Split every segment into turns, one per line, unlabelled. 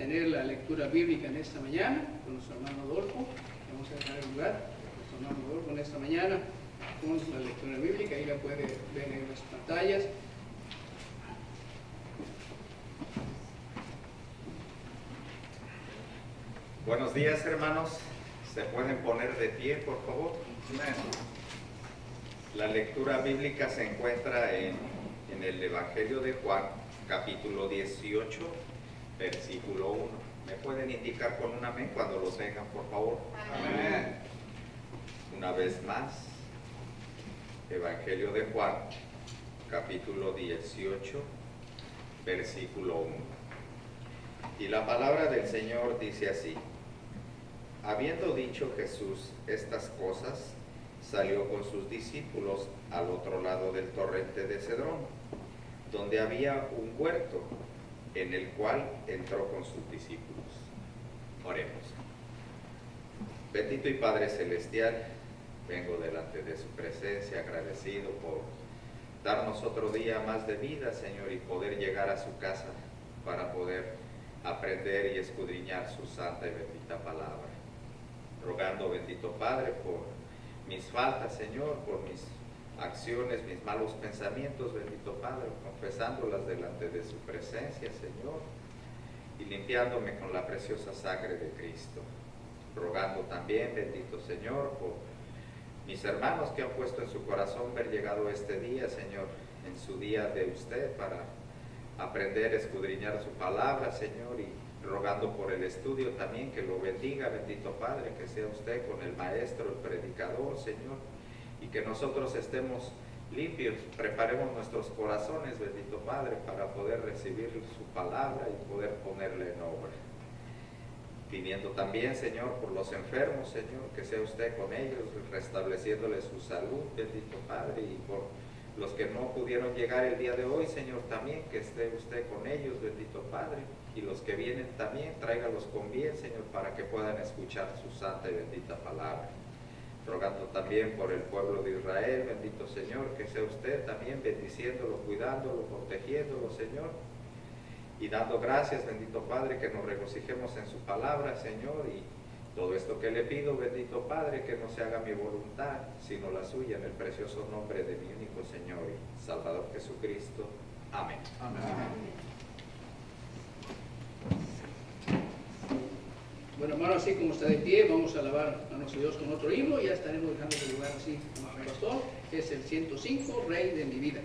tener la lectura bíblica en esta mañana con nuestro hermano Adolfo. Vamos a dejar el lugar con nuestro hermano Adolfo en esta mañana con la lectura bíblica. Ahí la puede ver en las pantallas.
Buenos días, hermanos. ¿Se pueden poner de pie, por favor? La lectura bíblica se encuentra en el Evangelio de Juan, capítulo 18, versículo 1. ¿Me pueden indicar con un amén cuando lo tengan, por favor? Amén. Una vez más, Evangelio de Juan, capítulo 18, versículo 1. Y la palabra del Señor dice así: habiendo dicho Jesús estas cosas, salió con sus discípulos al otro lado del torrente de Cedrón, donde había un huerto, en el cual entró con sus discípulos. Oremos. Bendito y Padre Celestial, vengo delante de su presencia agradecido por darnos otro día más de vida, Señor, y poder llegar a su casa para poder aprender y escudriñar su santa y bendita palabra. Rogando, bendito Padre, por mis faltas, Señor, por mis acciones, mis malos pensamientos, bendito Padre, confesándolas delante de su presencia, Señor, y limpiándome con la preciosa sangre de Cristo. Rogando también, bendito Señor, por mis hermanos que han puesto en su corazón ver llegado este día, Señor, en su día de usted, para aprender a escudriñar su palabra, Señor, y rogando por el estudio también, que lo bendiga, bendito Padre, que sea usted con el maestro, el predicador, Señor, y que nosotros estemos limpios, preparemos nuestros corazones, bendito Padre, para poder recibir su palabra y poder ponerla en obra. Pidiendo también, Señor, por los enfermos, Señor, que sea usted con ellos, restableciéndoles su salud, bendito Padre, y por los que no pudieron llegar el día de hoy, Señor, también que esté usted con ellos, bendito Padre, y los que vienen también, tráigalos con bien, Señor, para que puedan escuchar su santa y bendita palabra. Rogando también por el pueblo de Israel, bendito Señor, que sea usted también bendiciéndolo, cuidándolo, protegiéndolo, Señor, y dando gracias, bendito Padre, que nos regocijemos en su palabra, Señor, y todo esto que le pido, bendito Padre, que no se haga mi voluntad, sino la suya, en el precioso nombre de mi único Señor y Salvador Jesucristo. Amén.
Amén. Bueno, hermano, así como está de pie, vamos a alabar a nuestro Dios con otro himno. Ya estaremos dejando el lugar así, hermano pastor. Es el 105, Rey de mi vida.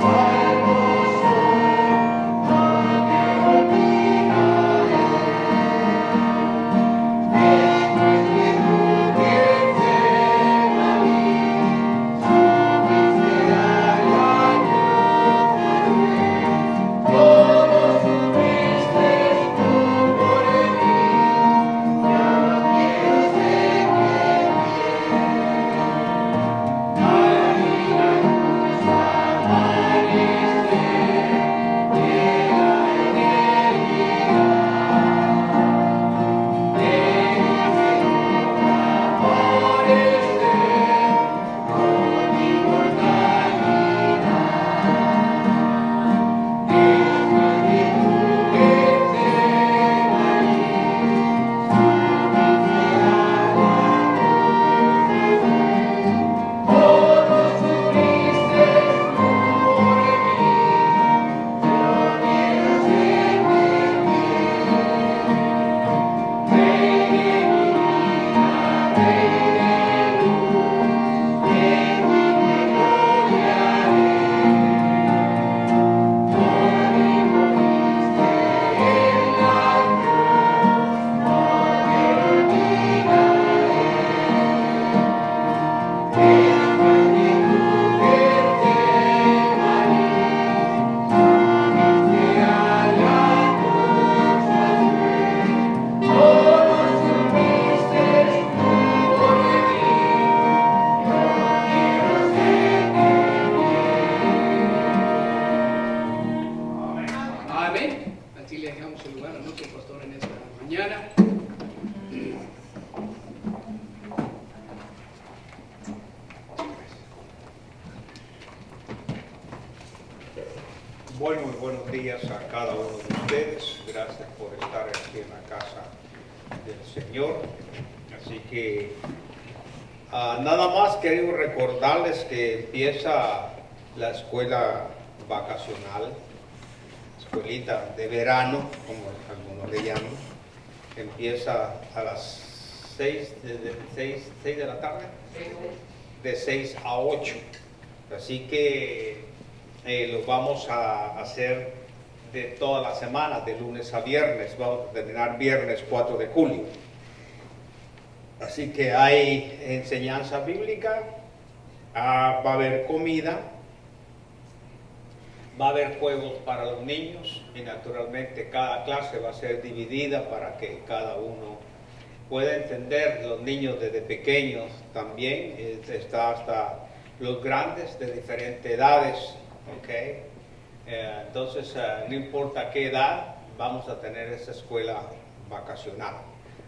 Salvo soy. Bueno, muy buenos días a cada uno de ustedes. Gracias por estar aquí en la casa del Señor. Así que nada más quería recordarles que empieza la escuela vacacional, escuelita de verano, como algunos le llaman. Empieza a las 6 de la tarde, de 6 a 8. Así que lo vamos a hacer de toda la semana, de lunes a viernes. Vamos a terminar viernes 4 de julio. Así que hay enseñanza bíblica, va a haber comida, va a haber juegos para los niños y naturalmente cada clase va a ser dividida para que cada uno pueda entender. Los niños desde pequeños también, está hasta los grandes de diferentes edades. Okay. Entonces, no importa qué edad, vamos a tener esa escuela vacacional.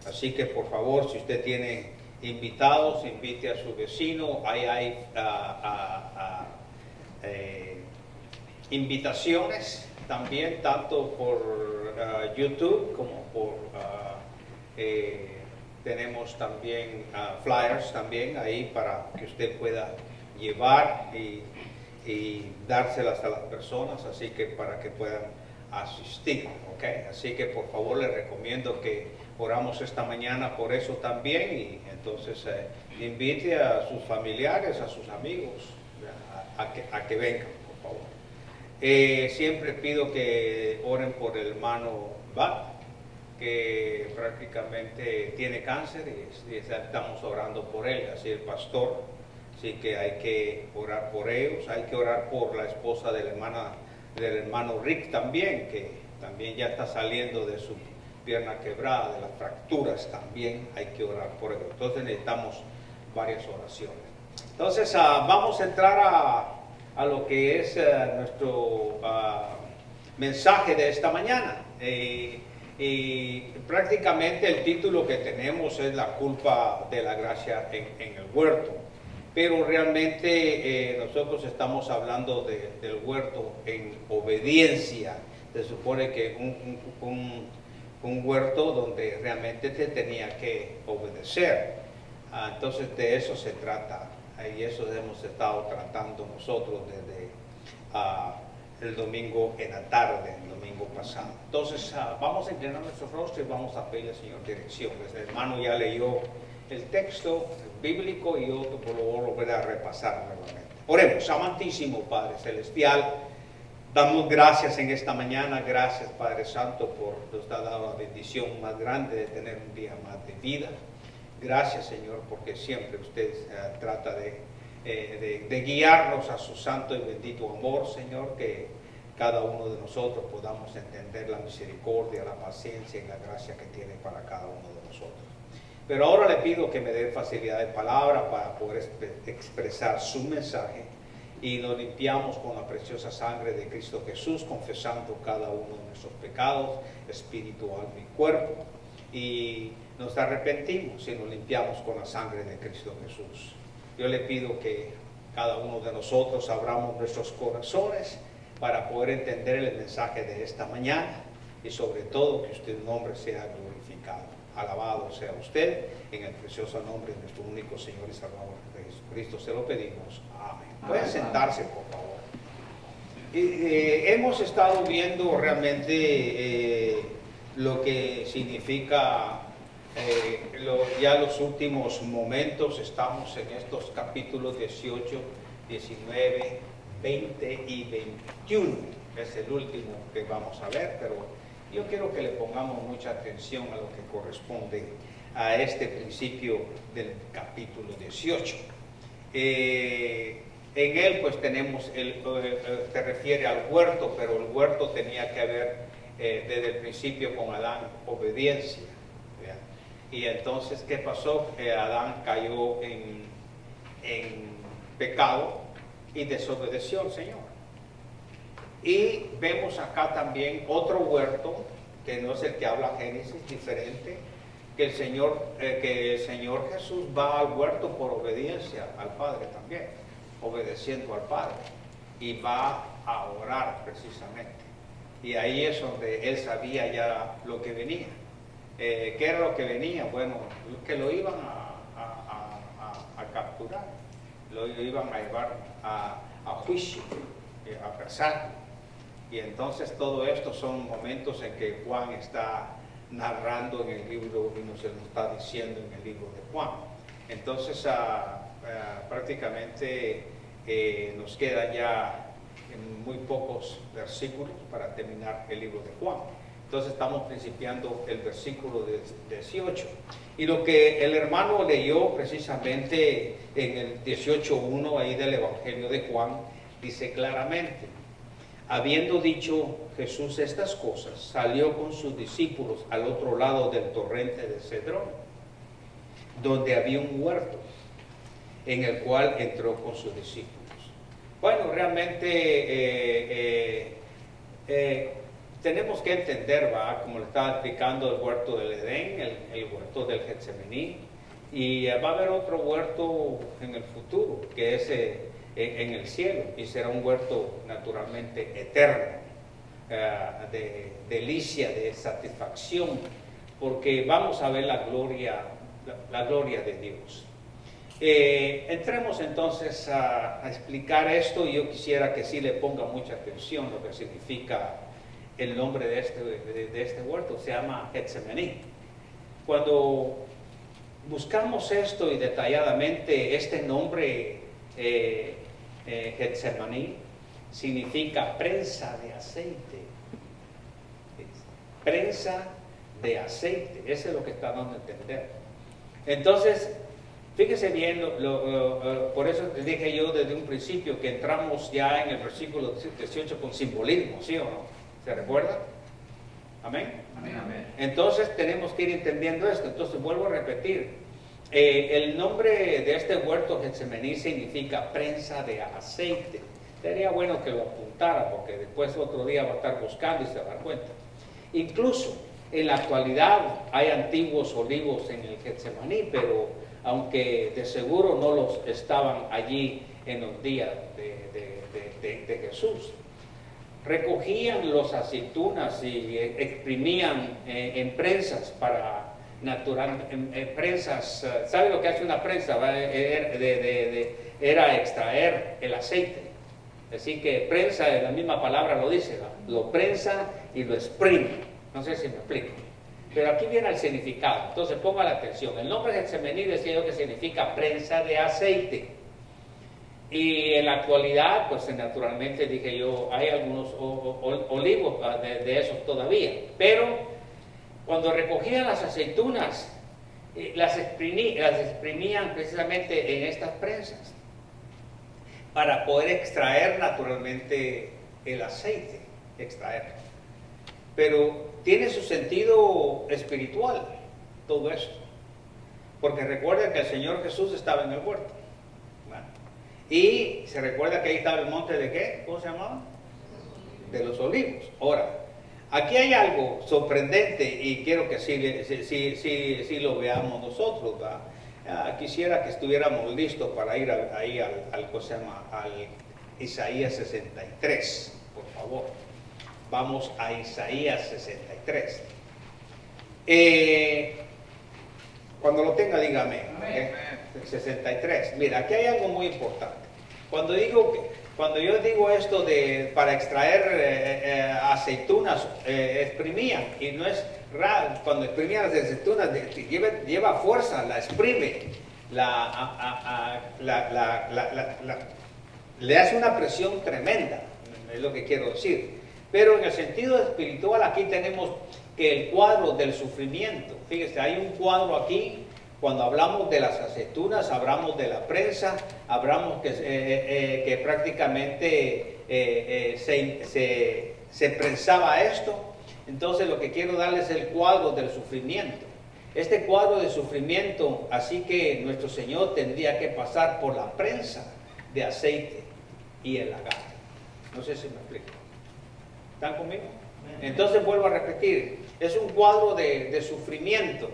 Así que, por favor, si usted tiene invitados, invite a su vecino. Ahí hay invitaciones también, tanto por YouTube como por... tenemos también flyers también ahí para que usted pueda llevar y dárselas a las personas, así que para que puedan asistir, ¿ok? Así que por favor les recomiendo que oramos esta mañana por eso también y entonces invite a sus familiares, a sus amigos a que vengan, por favor. Siempre pido que oren por el hermano Bat, que prácticamente tiene cáncer y estamos orando por él, así el pastor. Así que hay que orar por ellos, hay que orar por la esposa del hermano Rick también, que también ya está saliendo de su pierna quebrada, de las fracturas también, hay que orar por ellos. Entonces necesitamos varias oraciones. Entonces vamos a entrar a lo que es nuestro mensaje de esta mañana. Y prácticamente el título que tenemos es La culpa de la gracia en el huerto. Pero realmente nosotros estamos hablando del huerto en obediencia. Se supone que un huerto donde realmente se tenía que obedecer. Entonces de eso se trata. Y eso hemos estado tratando nosotros desde el domingo en la tarde, el domingo pasado. Entonces vamos a inclinar nuestro rostro y vamos a pedirle al Señor dirección. El hermano ya leyó el texto bíblico y yo lo volveré a repasar nuevamente. Oremos. Amantísimo Padre Celestial, damos gracias en esta mañana. Gracias, Padre Santo, por nos ha dado la bendición más grande de tener un día más de vida. Gracias, Señor, porque siempre usted trata de guiarnos a su santo y bendito amor, Señor, que cada uno de nosotros podamos entender la misericordia, la paciencia y la gracia que tiene para cada uno de nosotros. Pero ahora le pido que me dé facilidad de palabra para poder expresar su mensaje y nos limpiamos con la preciosa sangre de Cristo Jesús, confesando cada uno de nuestros pecados, espíritu, alma y cuerpo, y nos arrepentimos y nos limpiamos con la sangre de Cristo Jesús. Yo le pido que cada uno de nosotros abramos nuestros corazones para poder entender el mensaje de esta mañana y sobre todo que usted nombre sea glorificado. Alabado sea usted, en el precioso nombre de nuestro único Señor y Salvador Jesucristo se lo pedimos. Amén. Pueden sentarse, por favor. Hemos estado viendo realmente lo que significa ya los últimos momentos. Estamos en estos capítulos 18, 19, 20 y 21. Es el último que vamos a ver, pero yo quiero que le pongamos mucha atención a lo que corresponde a este principio del capítulo 18. En él pues tenemos, se refiere al huerto, pero el huerto tenía que haber desde el principio con Adán obediencia. ¿Verdad? Y entonces, ¿qué pasó? Adán cayó en pecado y desobedeció al Señor. Y vemos acá también otro huerto, que no es el que habla Génesis, diferente, que el Señor Jesús va al huerto por obediencia al Padre también, obedeciendo al Padre. y va a orar precisamente. Y ahí es donde él sabía ya lo que venía. ¿Qué era lo que venía? Bueno, que lo iban a capturar, lo iban a llevar a juicio, a casarlo. Y entonces todo esto son momentos en que Juan está narrando en el libro y nos lo está diciendo en el libro de Juan. Entonces prácticamente nos quedan ya muy pocos versículos para terminar el libro de Juan. Entonces estamos principiando el versículo 18. Y lo que el hermano leyó precisamente en el 18:1 ahí del Evangelio de Juan, dice claramente: habiendo dicho Jesús estas cosas, salió con sus discípulos al otro lado del torrente de Cedrón, donde había un huerto, en el cual entró con sus discípulos. Bueno, realmente tenemos que entender, como le estaba explicando, el huerto del Edén, el huerto del Getsemaní, y va a haber otro huerto en el futuro, que es en el cielo, y será un huerto naturalmente eterno, de delicia, de satisfacción, porque vamos a ver la gloria de Dios. Entremos entonces a explicar esto, y yo quisiera que sí le ponga mucha atención lo que significa el nombre de este huerto. Se llama Getsemaní. Cuando buscamos esto y detalladamente, este nombre Getsemaní significa prensa de aceite. Prensa de aceite, eso es lo que está dando a entender. Entonces, fíjese bien, por eso les dije yo desde un principio que entramos ya en el versículo 18 con simbolismo, ¿sí o no? ¿Se recuerda? ¿Amén?
Amén, amén.
Entonces tenemos que ir entendiendo esto. Entonces vuelvo a repetir, el nombre de este huerto Getsemaní significa prensa de aceite. Sería bueno que lo apuntara, porque después otro día va a estar buscando y se va a dar cuenta. Incluso en la actualidad hay antiguos olivos en el Getsemaní, pero aunque de seguro no los estaban allí en los días de Jesús. Recogían las aceitunas y exprimían en prensas para prensas. ¿Sabe lo que hace una prensa? Era extraer el aceite. Así que prensa, la misma palabra lo dice, lo prensa y lo exprime. No sé si me explico. Pero aquí viene el significado. Entonces ponga la atención. El nombre Getsemaní decía yo que significa prensa de aceite. Y en la actualidad, pues naturalmente dije yo, hay algunos olivos de esos todavía. Pero cuando recogían las aceitunas, las exprimían precisamente en estas prensas para poder extraer naturalmente el aceite, extraerlo. Pero tiene su sentido espiritual todo esto. Porque recuerden que el Señor Jesús estaba en el huerto. Y se recuerda que ahí estaba el monte de ¿qué? ¿Cómo se llamaba? De los Olivos. Ahora, aquí hay algo sorprendente y quiero que sí lo veamos nosotros, ¿verdad? Quisiera que estuviéramos listos para ir ahí al Isaías 63, por favor. Vamos a Isaías 63. Cuando lo tenga, dígame. ¿Okay? 63. Mira, aquí hay algo muy importante. Cuando yo digo esto para extraer aceitunas, exprimían, y no es raro, cuando exprimían las aceitunas, lleva fuerza, la exprime, le hace una presión tremenda, es lo que quiero decir. Pero en el sentido espiritual aquí tenemos que el cuadro del sufrimiento, fíjese, hay un cuadro aquí. Cuando hablamos de las aceitunas, hablamos de la prensa, hablamos que prácticamente se prensaba esto. Entonces lo que quiero darles es el cuadro del sufrimiento. Este cuadro de sufrimiento, así que nuestro Señor tendría que pasar por la prensa de aceite y el lagar. No sé si me explico. ¿Están conmigo? Entonces vuelvo a repetir, es un cuadro de sufrimiento.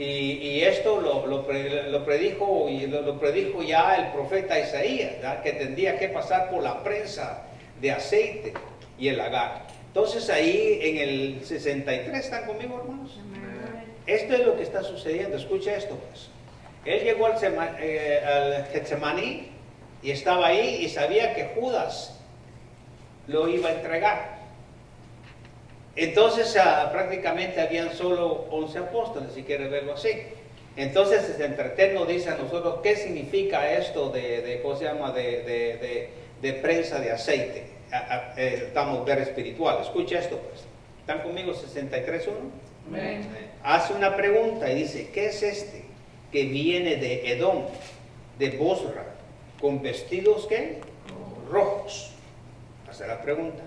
Y esto lo predijo ya el profeta Isaías, ¿verdad? Que tendría que pasar por la prensa de aceite y el lagar. Entonces ahí en el 63, ¿están conmigo, hermanos? Esto es lo que está sucediendo. Escucha esto, pues. Él llegó al Getsemaní y estaba ahí y sabía que Judas lo iba a entregar. Entonces prácticamente habían solo 11 apóstoles, si quiere verlo así. Entonces el 63 nos dice a nosotros qué significa esto ¿cómo se llama? De prensa de aceite. Estamos ver espiritual. Escucha esto, pues. ¿Están conmigo? 63.1.
Amén.
Hace una pregunta y dice, ¿qué es este que viene de Edom, de Bosra, con vestidos ¿qué? Rojos? Hace la pregunta.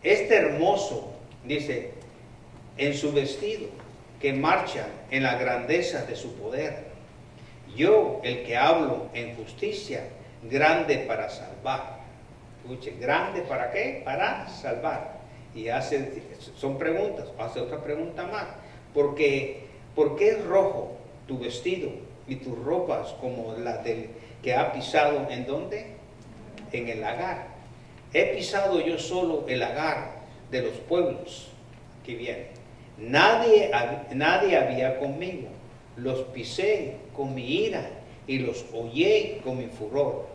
Este hermoso, dice, en su vestido, que marcha en la grandeza de su poder. Yo, el que hablo en justicia, grande para salvar. Escuche, ¿grande para qué? Para salvar. Y son preguntas, hace otra pregunta más. ¿Por qué es rojo tu vestido y tus ropas como la del que ha pisado en dónde? En el lagar. He pisado yo solo el lagar de los pueblos. Aquí viene. Nadie había conmigo. Los pisé con mi ira y los hollé con mi furor.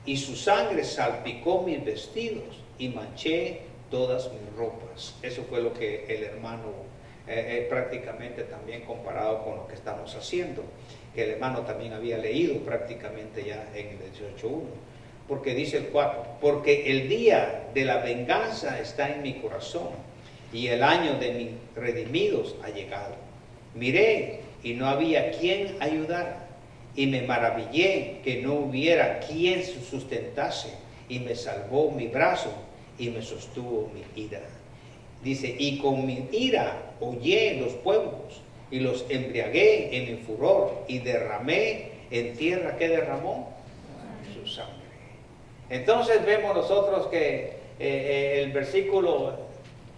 Y su sangre salpicó mis vestidos y manché todas mis ropas. Eso fue lo que el hermano prácticamente también comparado con lo que estamos haciendo. Que el hermano también había leído prácticamente ya en el 18.1. Porque dice el 4, porque el día de la venganza está en mi corazón y el año de mis redimidos ha llegado. Miré y no había quien ayudara y me maravillé que no hubiera quien sustentase y me salvó mi brazo y me sostuvo mi ira. Dice, y con mi ira hollé los pueblos y los embriagué en mi furor y derramé en tierra, ¿qué derramó? Su sangre. Entonces vemos nosotros que el versículo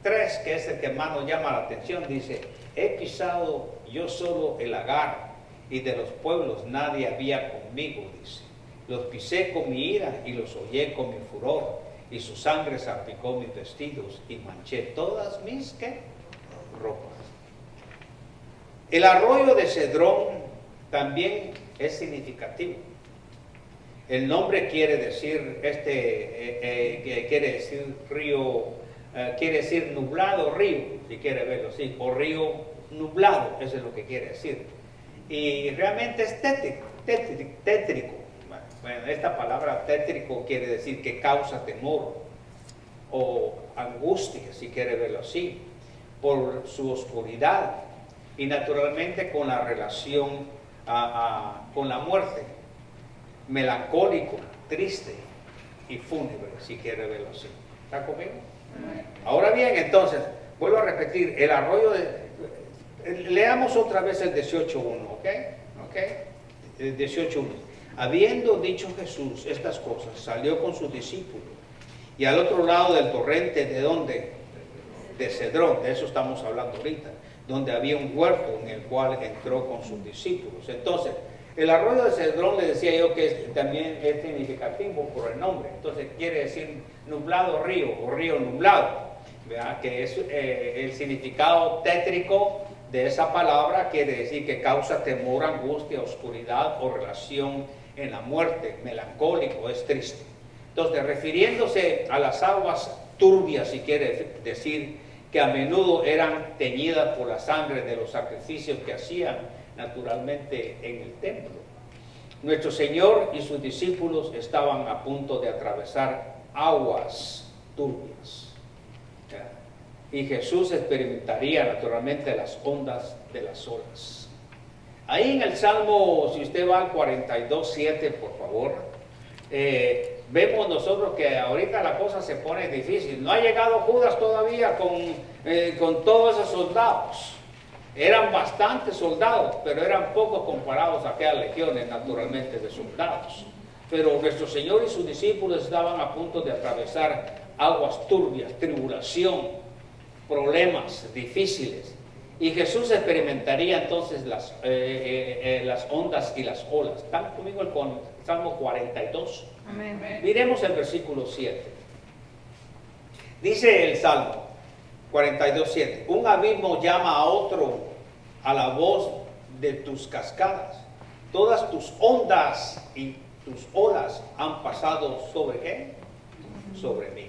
3, que es el que más nos llama la atención, dice, he pisado yo solo el lagar y de los pueblos nadie había conmigo, dice. Los pisé con mi ira y los hollé con mi furor y su sangre salpicó mis vestidos y manché todas mis ¿qué? Ropas. El arroyo de Cedrón también es significativo. El nombre quiere decir quiere decir río, quiere decir nublado río, si quiere verlo así, o río nublado, eso es lo que quiere decir. Y realmente es tétrico. Bueno, esta palabra tétrico quiere decir que causa temor o angustia, si quiere verlo así, por su oscuridad y naturalmente con la relación con la muerte. Melancólico, triste y fúnebre, si quiere verlo así. ¿Está conmigo? Ahora bien, entonces, vuelvo a repetir, el arroyo leamos otra vez el 18.1, ¿ok? El 18.1. Habiendo dicho Jesús estas cosas, salió con sus discípulos y al otro lado del torrente, ¿de dónde? De Cedrón, de eso estamos hablando ahorita, donde había un huerto en el cual entró con sus discípulos. Entonces, el arroyo de Cedrón, le decía yo que también es significativo por el nombre. Entonces quiere decir nublado río o río nublado, ¿verdad? Que es el significado tétrico de esa palabra, quiere decir que causa temor, angustia, oscuridad o relación en la muerte, melancólico, es triste. Entonces, refiriéndose a las aguas turbias, si quiere decir que a menudo eran teñidas por la sangre de los sacrificios que hacían naturalmente en el templo. Nuestro Señor y sus discípulos estaban a punto de atravesar aguas turbias. Y Jesús experimentaría naturalmente las ondas de las olas. Ahí en el Salmo, si usted va al 42.7, por favor, vemos nosotros que ahorita la cosa se pone difícil. No ha llegado Judas todavía con todos esos soldados. Eran bastantes soldados, pero eran pocos comparados a aquellas legiones naturalmente de soldados. Pero nuestro Señor y sus discípulos estaban a punto de atravesar aguas turbias, tribulación, problemas difíciles.
Y Jesús experimentaría entonces las ondas y las olas. ¿Están conmigo con Salmo 42?
Amén.
Miremos el versículo 7. Dice el Salmo 42:7. Un abismo llama a otro a la voz de tus cascadas. Todas tus ondas y tus olas han pasado sobre ¿qué? Sobre mí.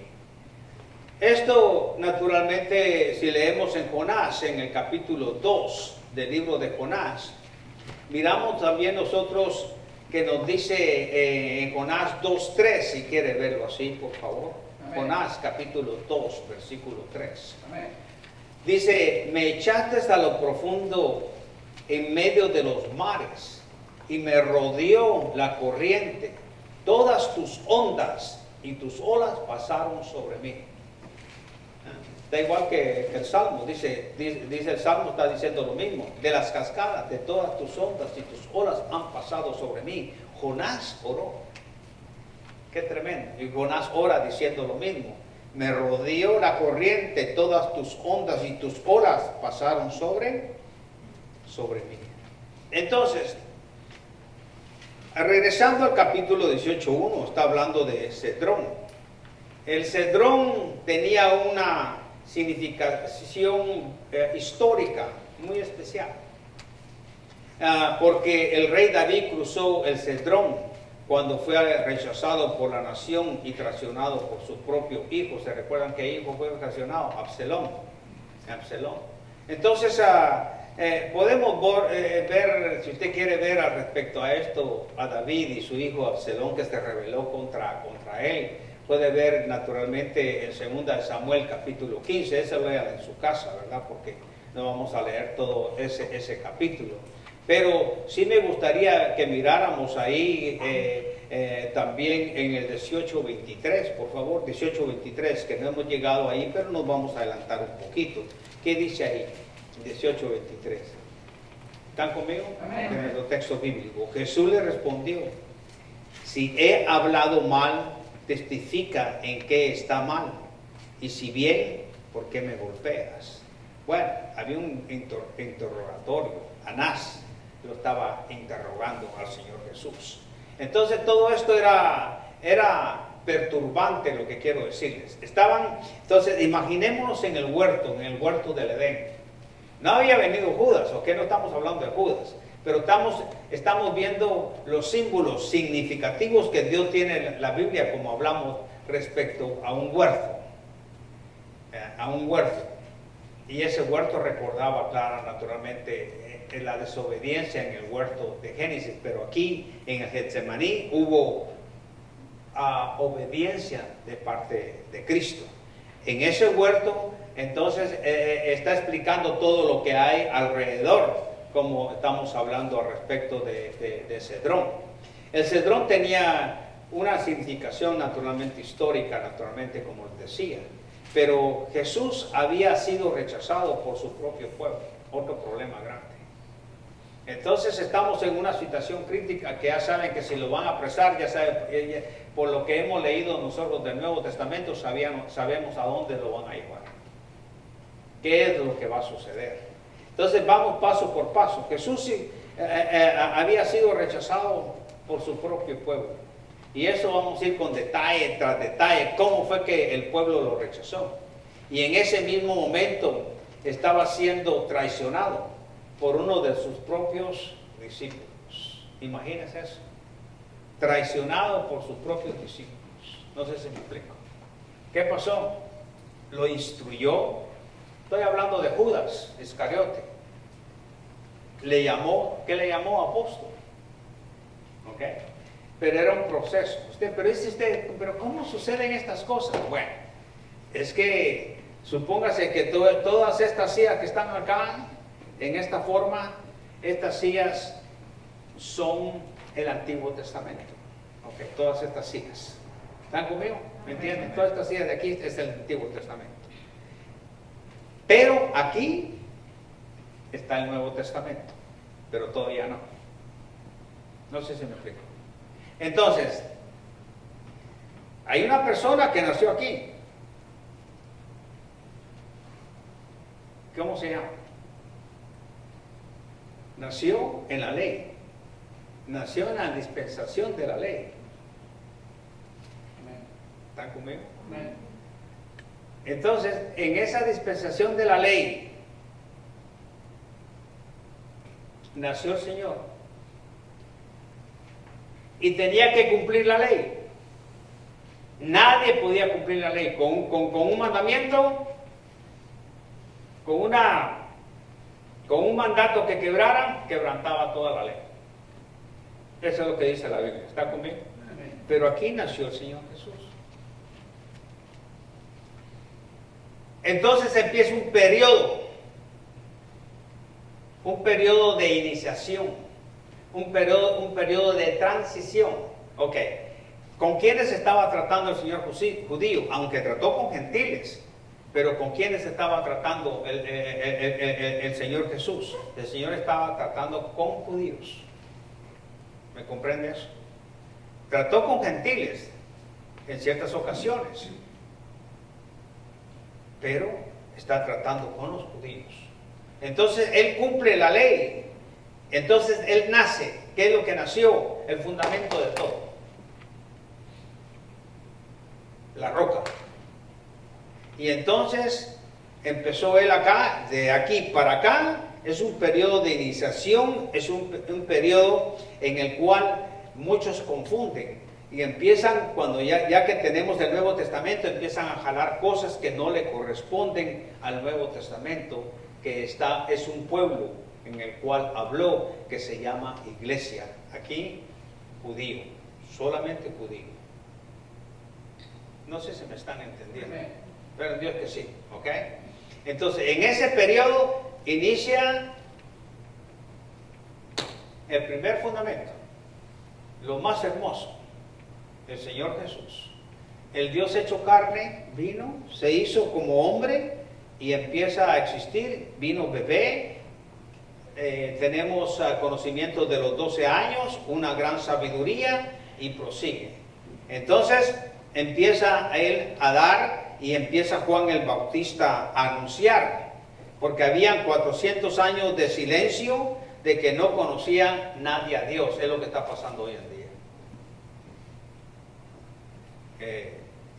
Esto naturalmente, si leemos en Jonás, en el capítulo 2 del libro de Jonás, miramos también nosotros que nos dice en Jonás 2:3, si quiere verlo así, por favor.
Amén.
Jonás capítulo 2, versículo 3.
Amén.
Dice, me echaste a lo profundo en medio de los mares y me rodeó la corriente. Todas tus ondas y tus olas pasaron sobre mí. Da igual que el Salmo, dice el Salmo, está diciendo lo mismo. De las cascadas, de todas tus ondas y tus olas han pasado sobre mí. Jonás oró. Qué tremendo. Y Jonás ora diciendo lo mismo. Me rodeó la corriente, todas tus ondas y tus olas pasaron sobre mí. Entonces, regresando al capítulo 18:1, está hablando de Cedrón. El Cedrón tenía una significación histórica muy especial, porque el rey David cruzó el Cedrón cuando fue rechazado por la nación y traicionado por su propio hijo. ¿Se recuerdan qué hijo fue traicionado? Absalón. Entonces podemos ver, si usted quiere ver al respecto a esto, a David y su hijo Absalón que se rebeló contra él. Puede ver naturalmente en 2 Samuel capítulo 15, ese lo lean en su casa, ¿verdad? Porque no vamos a leer todo ese capítulo. Pero sí me gustaría que miráramos ahí también en el 18:23, por favor, 18:23, que no hemos llegado ahí, pero nos vamos a adelantar un poquito. ¿Qué dice ahí? 18:23. ¿Están conmigo?
Amén.
En el texto bíblico. Jesús le respondió, si he hablado mal, testifica en qué está mal, y si bien, ¿por qué me golpeas? Bueno, había un interrogatorio. Anás lo estaba interrogando al Señor Jesús. Entonces todo esto era perturbante, lo que quiero decirles. Entonces imaginémonos en el huerto del Edén. No había venido Judas, ¿ok? No estamos hablando de Judas, pero estamos viendo los símbolos significativos que Dios tiene en la Biblia, como hablamos respecto a un huerto. Y ese huerto recordaba, claro, naturalmente, la desobediencia en el huerto de Génesis, pero aquí en el Getsemaní hubo obediencia de parte de Cristo. En ese huerto, entonces, está explicando todo lo que hay alrededor, como estamos hablando al respecto de Cedrón. El Cedrón tenía una significación naturalmente histórica, naturalmente, como les decía, pero Jesús había sido rechazado por su propio pueblo, otro problema grande. Entonces estamos en una situación crítica que ya saben que si lo van a apresar, ya saben, por lo que hemos leído nosotros del Nuevo Testamento, sabemos a dónde lo van a llevar. ¿Qué es lo que va a suceder? Entonces vamos paso por paso. Jesús había sido rechazado por su propio pueblo. Y eso vamos a ir con detalle tras detalle, cómo fue que el pueblo lo rechazó. Y en ese mismo momento estaba siendo traicionado por uno de sus propios discípulos. Imagínense eso. Traicionado por sus propios discípulos. No sé si me explico. ¿Qué pasó? Lo instruyó. Estoy hablando de Judas Iscariote. ¿Qué le llamó apóstol? ¿Ok? Pero era un proceso. Pero ¿cómo suceden estas cosas? Bueno, es que supóngase que todas estas sillas que están acá, en esta forma, estas sillas son el Antiguo Testamento. Ok, todas estas sillas. ¿Están conmigo? ¿Me entienden? Todas estas sillas de aquí es el Antiguo Testamento. Pero aquí está el Nuevo Testamento, pero todavía no. No sé si me explico. Entonces, hay una persona que nació aquí. ¿Cómo se llama? nació en la ley, nació en la dispensación de la ley.
Amén.
¿Están conmigo?
Amén.
Entonces, en esa dispensación de la ley, nació el Señor. Y tenía que cumplir la ley. Nadie podía cumplir la ley. Con un mandamiento, con un mandato que quebrantaba toda la ley. Eso es lo que dice la Biblia. ¿Está conmigo?
Amén.
Pero aquí nació el Señor Jesús. Entonces empieza un periodo de iniciación, un periodo de transición. Ok, ¿con quiénes estaba tratando el Señor judío? Aunque trató con gentiles, pero ¿con quiénes estaba tratando el Señor Jesús? El Señor estaba tratando con judíos. ¿Me comprende eso? Trató con gentiles en ciertas ocasiones, pero está tratando con los judíos. Entonces Él cumple la ley. Entonces Él nace. ¿Qué es lo que nació? El fundamento de todo. La roca. Y entonces empezó Él acá, de aquí para acá. Es un periodo de iniciación, es un periodo en el cual muchos confunden. Y empiezan, cuando ya que tenemos el Nuevo Testamento, empiezan a jalar cosas que no le corresponden al Nuevo Testamento, que es un pueblo en el cual habló, que se llama iglesia. Aquí, judío, solamente judío. No sé si me están entendiendo, pero en Dios que sí, ¿ok? Entonces, en ese periodo inicia el primer fundamento, lo más hermoso. El Señor Jesús, el Dios hecho carne, vino, se hizo como hombre y empieza a existir. Vino bebé, tenemos conocimiento de los 12 años, una gran sabiduría y prosigue. Entonces empieza Él a dar y empieza Juan el Bautista a anunciar, porque habían 400 años de silencio, de que no conocían nadie a Dios. Es lo que está pasando hoy en día.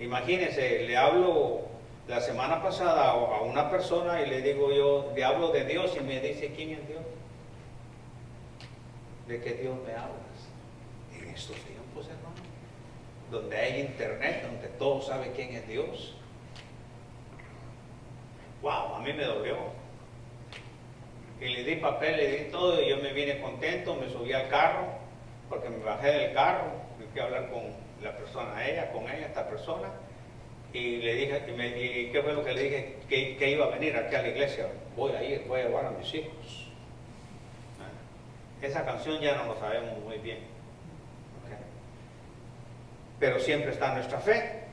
Imagínense, le hablo la semana pasada a una persona y le digo yo, le hablo de Dios y me dice, ¿quién es Dios? ¿De qué Dios me hablas? En estos tiempos, hermano, donde hay internet, donde todos saben quién es Dios. Wow, a mí me dolió. Y le di papel, le di todo y yo me vine contento, me subí al carro, porque me bajé del carro, me fui a hablar con la persona, esta persona, y le dije, y ¿qué fue lo que le dije? Que iba a venir aquí a la iglesia. Voy a llevar a mis hijos. Esa canción ya no lo sabemos muy bien, ¿okay? Pero siempre está nuestra fe.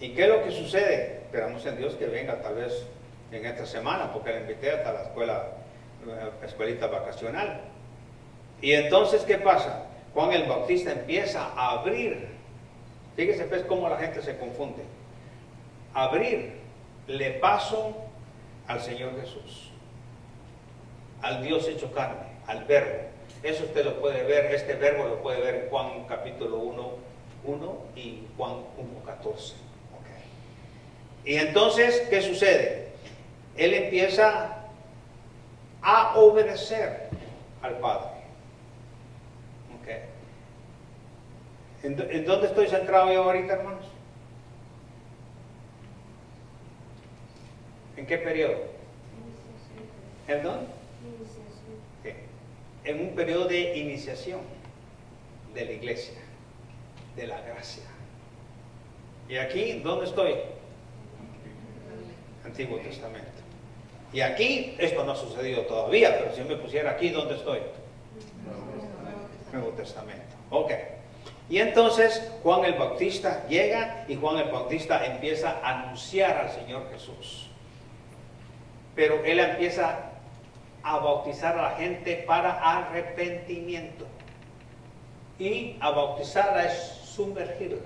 ¿Y qué es lo que sucede? Esperamos en Dios que venga tal vez en esta semana, porque le invité hasta la escuelita vacacional. Y entonces, ¿qué pasa? Juan el Bautista empieza a abrir. Fíjese pues cómo la gente se confunde. Abrirle paso al Señor Jesús, al Dios hecho carne, al verbo. Eso usted lo puede ver, este verbo lo puede ver en Juan capítulo 1 y Juan 1:14. Okay. Y entonces, ¿qué sucede? Él empieza a obedecer al Padre. Okay. ¿En dónde estoy centrado yo ahorita, hermanos? ¿En qué periodo? ¿En dónde? Sí. En un periodo de iniciación de la iglesia, de la gracia. ¿Y aquí dónde estoy? Antiguo Testamento. Y aquí, esto no ha sucedido todavía, pero si me pusiera aquí, ¿dónde estoy? Nuevo Testamento. Ok. Y entonces Juan el Bautista llega y Juan el Bautista empieza a anunciar al Señor Jesús. Pero él empieza a bautizar a la gente para arrepentimiento. Y a bautizarla es sumergirla.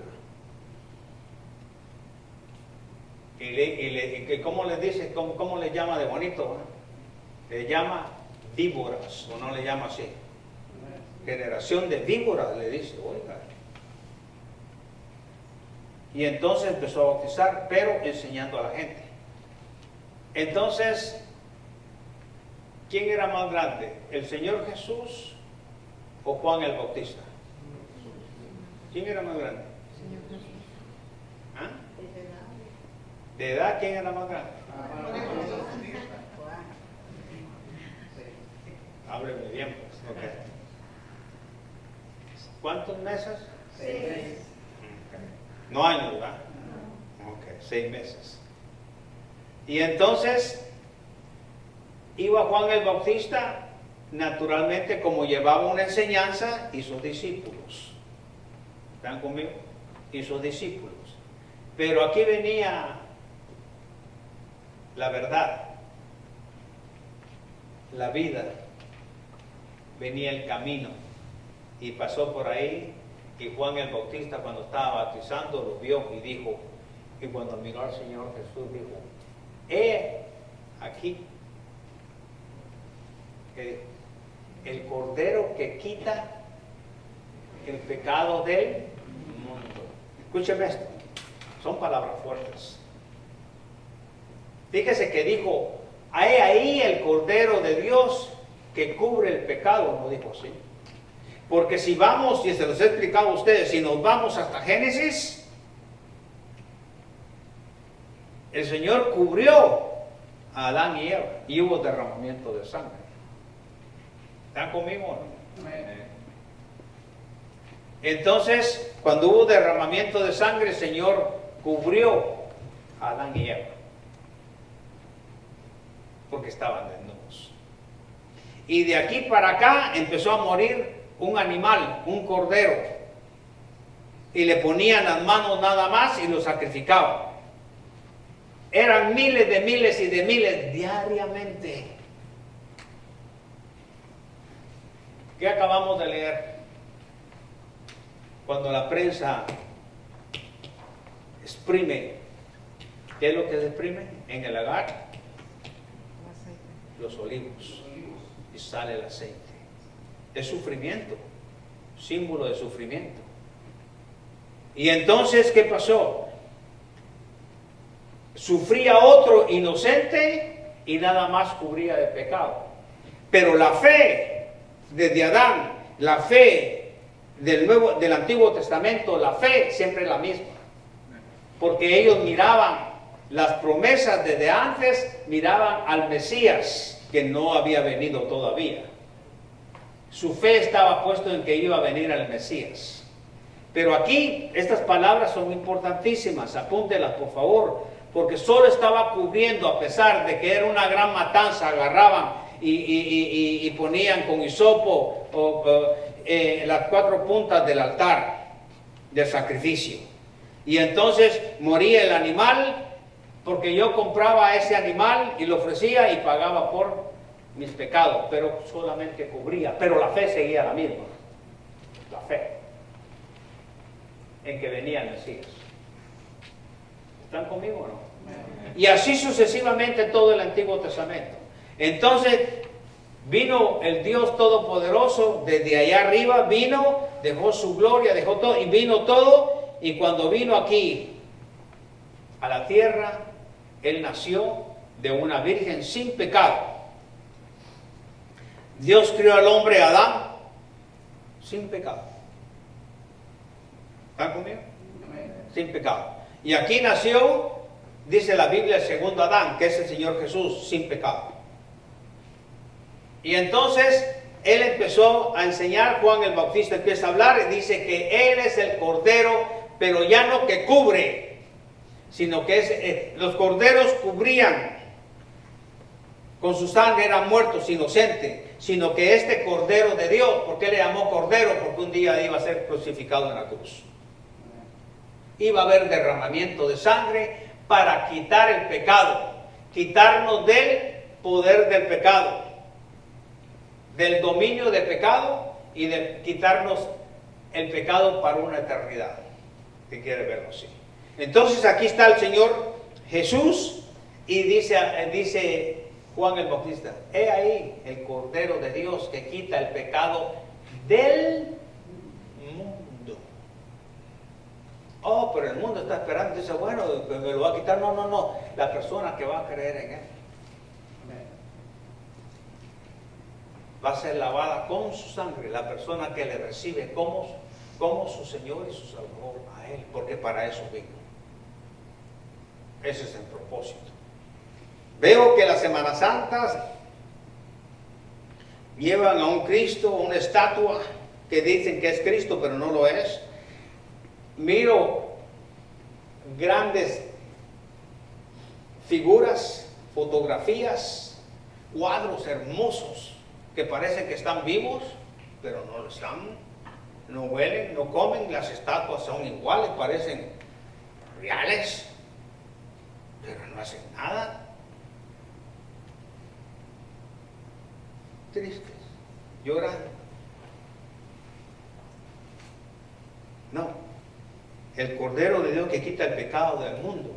Y ¿cómo le dice? ¿Cómo le llama de bonito? Le llama víboras, o no le llama así. Generación de víboras, le dice, oiga. Y entonces empezó a bautizar, pero enseñando a la gente. Entonces, ¿quién era más grande? ¿El Señor Jesús o Juan el Bautista? ¿Quién era más grande? ¿Ah? ¿De edad quién era más grande? Hábleme bien, pues. Okay. ¿Cuántos meses?
6.
No años, ¿verdad? Ok, 6 meses. Y entonces iba Juan el Bautista, naturalmente, como llevaba una enseñanza, y sus discípulos. ¿Están conmigo? Y sus discípulos. Pero aquí venía la verdad, la vida, venía el camino, y pasó por ahí, y Juan el Bautista, cuando estaba bautizando, lo vio y dijo, y cuando miró al Señor Jesús, dijo, aquí el Cordero que quita el pecado del mundo. Escúcheme esto, son palabras fuertes. Fíjese que dijo, ahí el Cordero de Dios que cubre el pecado, no dijo así. Porque si vamos, y se los he explicado a ustedes, si nos vamos hasta Génesis, el Señor cubrió a Adán y Eva y hubo derramamiento de sangre. ¿Están conmigo o no? Entonces, cuando hubo derramamiento de sangre, el Señor cubrió a Adán y Eva porque estaban desnudos. Y de aquí para acá empezó a morir un animal, un cordero, y le ponían las manos nada más y lo sacrificaban. Eran miles de miles y de miles diariamente. ¿Qué acabamos de leer? Cuando la prensa exprime, ¿qué es lo que se exprime? En el lagar, los olivos, y sale el aceite. Es sufrimiento, símbolo de sufrimiento. Y entonces, ¿qué pasó? Sufría otro inocente y nada más cubría de pecado. Pero la fe desde Adán, la fe del Antiguo Testamento, la fe siempre es la misma. Porque ellos miraban las promesas desde antes, miraban al Mesías que no había venido todavía. Su fe estaba puesto en que iba a venir al Mesías. Pero aquí estas palabras son importantísimas, apúntelas por favor, porque solo estaba cubriendo, a pesar de que era una gran matanza, agarraban y ponían con hisopo las 4 puntas del altar del sacrificio. Y entonces moría el animal, porque yo compraba ese animal y lo ofrecía y pagaba por mis pecados, pero solamente cubría, pero la fe seguía la misma, la fe en que venía el Mesías. ¿Están conmigo o no? Y así sucesivamente todo el Antiguo Testamento. Entonces vino el Dios Todopoderoso desde allá arriba, vino, dejó su gloria, dejó todo, y vino todo, y cuando vino aquí a la tierra, Él nació de una virgen sin pecado. Dios crió al hombre Adán sin pecado. ¿Están conmigo? Sin pecado. Y aquí nació, dice la Biblia, el segundo Adán, que es el Señor Jesús, sin pecado. Y entonces Él empezó a enseñar, Juan el Bautista empieza a hablar y dice que Él es el Cordero, pero ya no que cubre, sino que los corderos cubrían. Con su sangre eran muertos inocentes, sino que este Cordero de Dios, ¿por qué le llamó Cordero? Porque un día iba a ser crucificado en la cruz. Iba a haber derramamiento de sangre para quitar el pecado, quitarnos del poder del pecado, del dominio del pecado y de quitarnos el pecado para una eternidad. ¿Qué quiere verlo así? Entonces aquí está el Señor Jesús y dice Juan el Bautista, he ahí el Cordero de Dios que quita el pecado del mundo. Oh, pero el mundo está esperando, dice, bueno, me lo va a quitar. No, no, no, la persona que va a creer en él va a ser lavada con su sangre, la persona que le recibe como su Señor y su Salvador a él, porque para eso vino. Ese es el propósito. Veo que las Semanas Santas llevan a un Cristo, una estatua que dicen que es Cristo, pero no lo es. Miro grandes figuras, fotografías, cuadros hermosos que parecen que están vivos, pero no lo están. No huelen, no comen, las estatuas son iguales, parecen reales, pero no hacen nada. Tristes, llorando. No, el Cordero de Dios que quita el pecado del mundo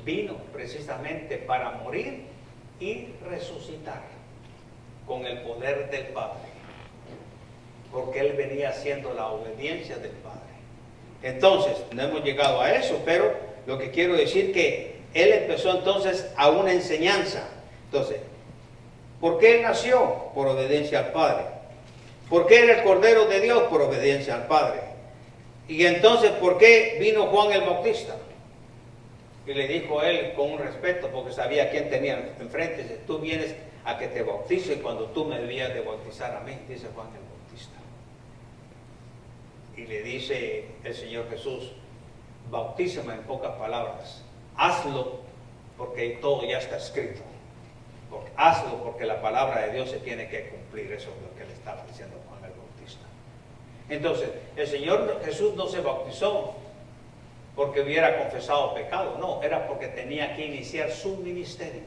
vino precisamente para morir y resucitar con el poder del Padre, porque Él venía haciendo la obediencia del Padre. Entonces, no hemos llegado a eso, pero lo que quiero decir que Él empezó entonces a una enseñanza. Entonces, ¿por qué Él nació? Por obediencia al Padre. ¿Por qué era el Cordero de Dios? Por obediencia al Padre. Y entonces, ¿por qué vino Juan el Bautista? Y le dijo a él con un respeto, porque sabía quién tenía enfrente. Dice, tú vienes a que te bautice cuando tú me debías de bautizar a mí, dice Juan el Bautista. Y le dice el Señor Jesús, bautízame en pocas palabras. Hazlo porque todo ya está escrito. Hazlo porque la palabra de Dios se tiene que cumplir. Eso es lo que le estaba diciendo Juan el Bautista. Entonces, el Señor Jesús no se bautizó porque hubiera confesado pecado, no, era porque tenía que iniciar su ministerio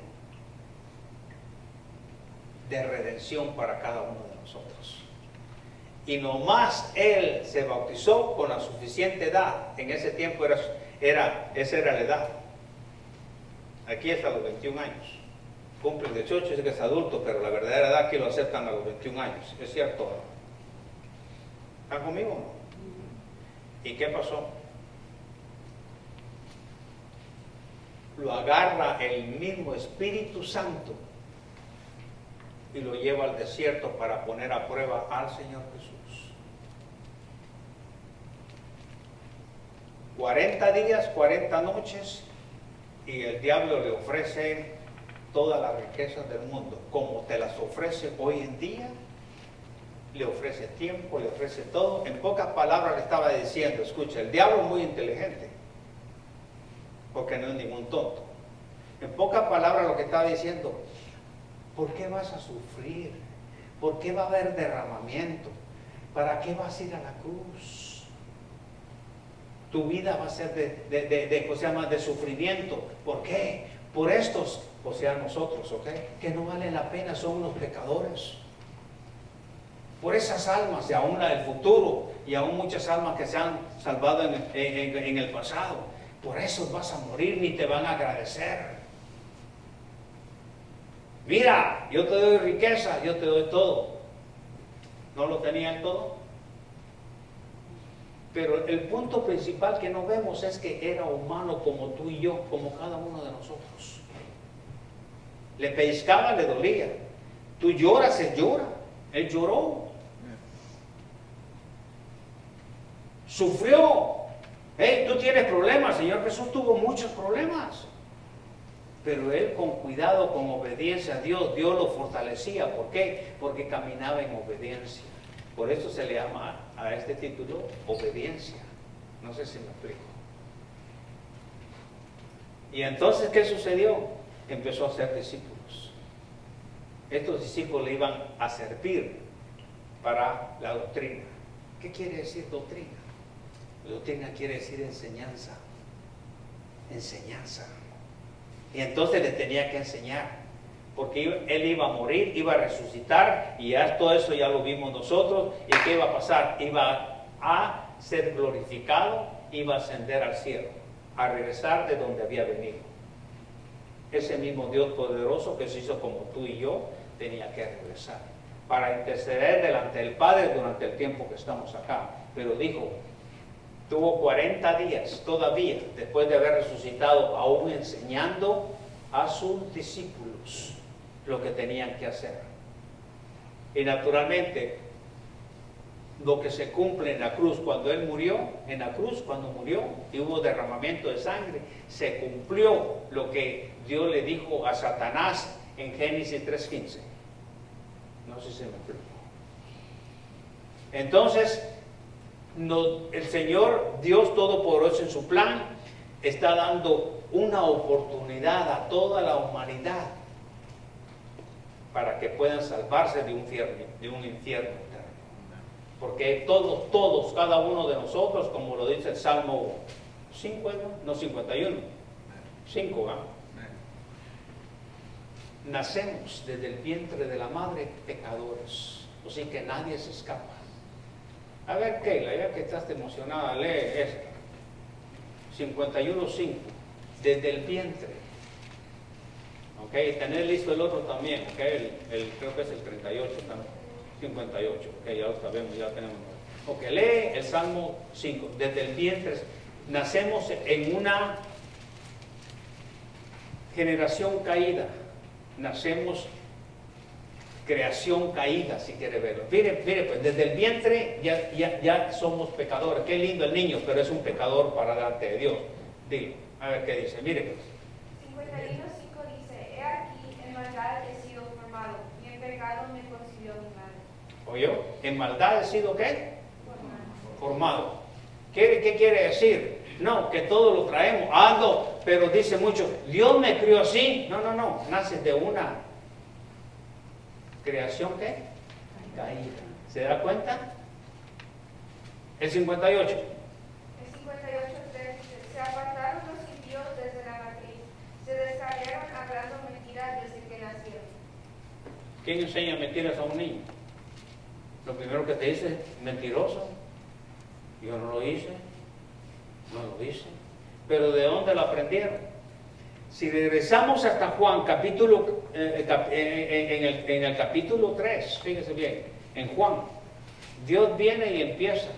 de redención para cada uno de nosotros. Y nomás Él se bautizó con la suficiente edad. En ese tiempo esa era la edad. Aquí es a los 21 años. Cumple 18, dice que es adulto, pero la verdadera edad que lo aceptan a los 21 años. ¿Es cierto? ¿Están conmigo o no? ¿Y qué pasó? Lo agarra el mismo Espíritu Santo y lo lleva al desierto para poner a prueba al Señor Jesús. 40 días, 40 noches, y el diablo le ofrece todas las riquezas del mundo, como te las ofrece hoy en día. Le ofrece tiempo, le ofrece todo. En pocas palabras le estaba diciendo, escucha, el diablo es muy inteligente, porque no es ningún tonto. En pocas palabras lo que estaba diciendo, ¿por qué vas a sufrir? ¿Por qué va a haber derramamiento? ¿Para qué vas a ir a la cruz? Tu vida va a ser de sufrimiento. ¿Por qué? Por estos, o sea, nosotros, ¿ok? Que no valen la pena, son unos pecadores. Por esas almas, y aún la del futuro, y aún muchas almas que se han salvado en el pasado. Por eso vas a morir, ni te van a agradecer. Mira, yo te doy riqueza, yo te doy todo. ¿No lo tenía el todo? Pero el punto principal que no vemos es que era humano como tú y yo, como cada uno de nosotros. Le pellizcaba, le dolía. Tú lloras, él llora. Él lloró. Sufrió. Hey, tú tienes problemas. El Señor Jesús tuvo muchos problemas. Pero Él con cuidado, con obediencia a Dios, Dios lo fortalecía. ¿Por qué? Porque caminaba en obediencia. Por eso se le llama a este título obediencia. No sé si me explico. Y entonces, ¿qué sucedió? Empezó a hacer discípulos. Estos discípulos le iban a servir para la doctrina. ¿Qué quiere decir doctrina? Doctrina quiere decir enseñanza. Enseñanza. Y entonces le tenía que enseñar. Porque Él iba a morir, iba a resucitar, y ya todo eso ya lo vimos nosotros. ¿Y qué iba a pasar? Iba a ser glorificado, iba a ascender al cielo, a regresar de donde había venido. ese mismo Dios poderoso que se hizo como tú y yo, tenía que regresar para interceder delante del Padre durante el tiempo que estamos acá. Pero dijo, tuvo 40 días todavía, después de haber resucitado, aún enseñando a sus discípulos lo que tenían que hacer. Y naturalmente, lo que se cumple en la cruz cuando Él murió, en la cruz cuando murió y hubo derramamiento de sangre, se cumplió lo que Dios le dijo a Satanás en Génesis 3:15. No sé si se me explico. Entonces, el Señor, Dios Todopoderoso en su plan, está dando una oportunidad a toda la humanidad para que puedan salvarse de un infierno eterno. Porque todos, cada uno de nosotros, como lo dice el Salmo 51, 5, ¿ah? Nacemos desde el vientre de la madre pecadores, así que nadie se escapa. A ver, Keila, ya que estás emocionada, lee esto. 51:5, desde el vientre. Ok, tener listo el otro también, ok, creo que es el 38 también. 58, ok, ya lo sabemos, ya tenemos. Ok, lee el Salmo 5, desde el vientre. Nacemos en una generación caída, nacemos creación caída, si quiere verlo. Mire, pues desde el vientre ya somos pecadores. Qué lindo el niño, pero es un pecador para delante de Dios. Dilo, a ver qué dice, mire pues.
51:5 dice, he aquí, en maldad he sido formado, y en pecado me concibió mi madre.
¿Oyó? En maldad he sido ¿qué? Formado. ¿Qué quiere decir? No, que todo lo traemos. Ah, no, pero dice mucho, Dios me crió así. No, naces de una creación ¿qué? Caída. ¿Se da cuenta? El 58.
El 58:3 dice, se apartaron los impíos desde la matriz, se descarriaron hablando mentiras desde que nacieron.
¿Quién enseña mentiras a un niño? Lo primero que te dice, mentiroso. Yo no lo hice, no lo hice. Pero ¿de dónde lo aprendieron? Si regresamos hasta Juan, en el capítulo 3, fíjese bien, en Juan, Dios viene y empieza.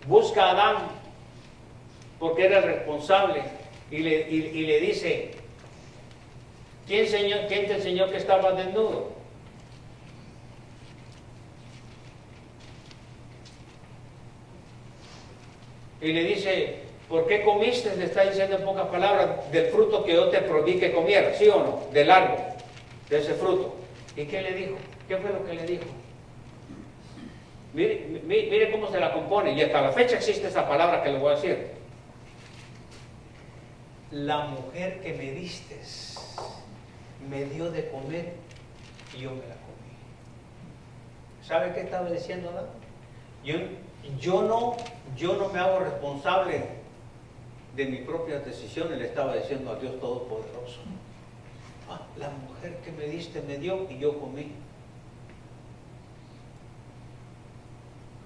Busca a Adán, porque era el responsable, y le dice, ¿quién te enseñó que estabas desnudo? Y le dice, ¿por qué comiste? Le está diciendo en pocas palabras, del fruto que yo te prohibí que comieras, ¿sí o no? Del árbol, de ese fruto. ¿Y qué le dijo? ¿Qué fue lo que le dijo? Mire cómo se la compone, y hasta la fecha existe esa palabra que le voy a decir. La mujer que me diste me dio de comer y yo me la comí. ¿Sabe qué estaba diciendo, no? Yo no me hago responsable de mis propias decisiones, le estaba diciendo a Dios Todopoderoso. La mujer que me diste me dio y yo comí.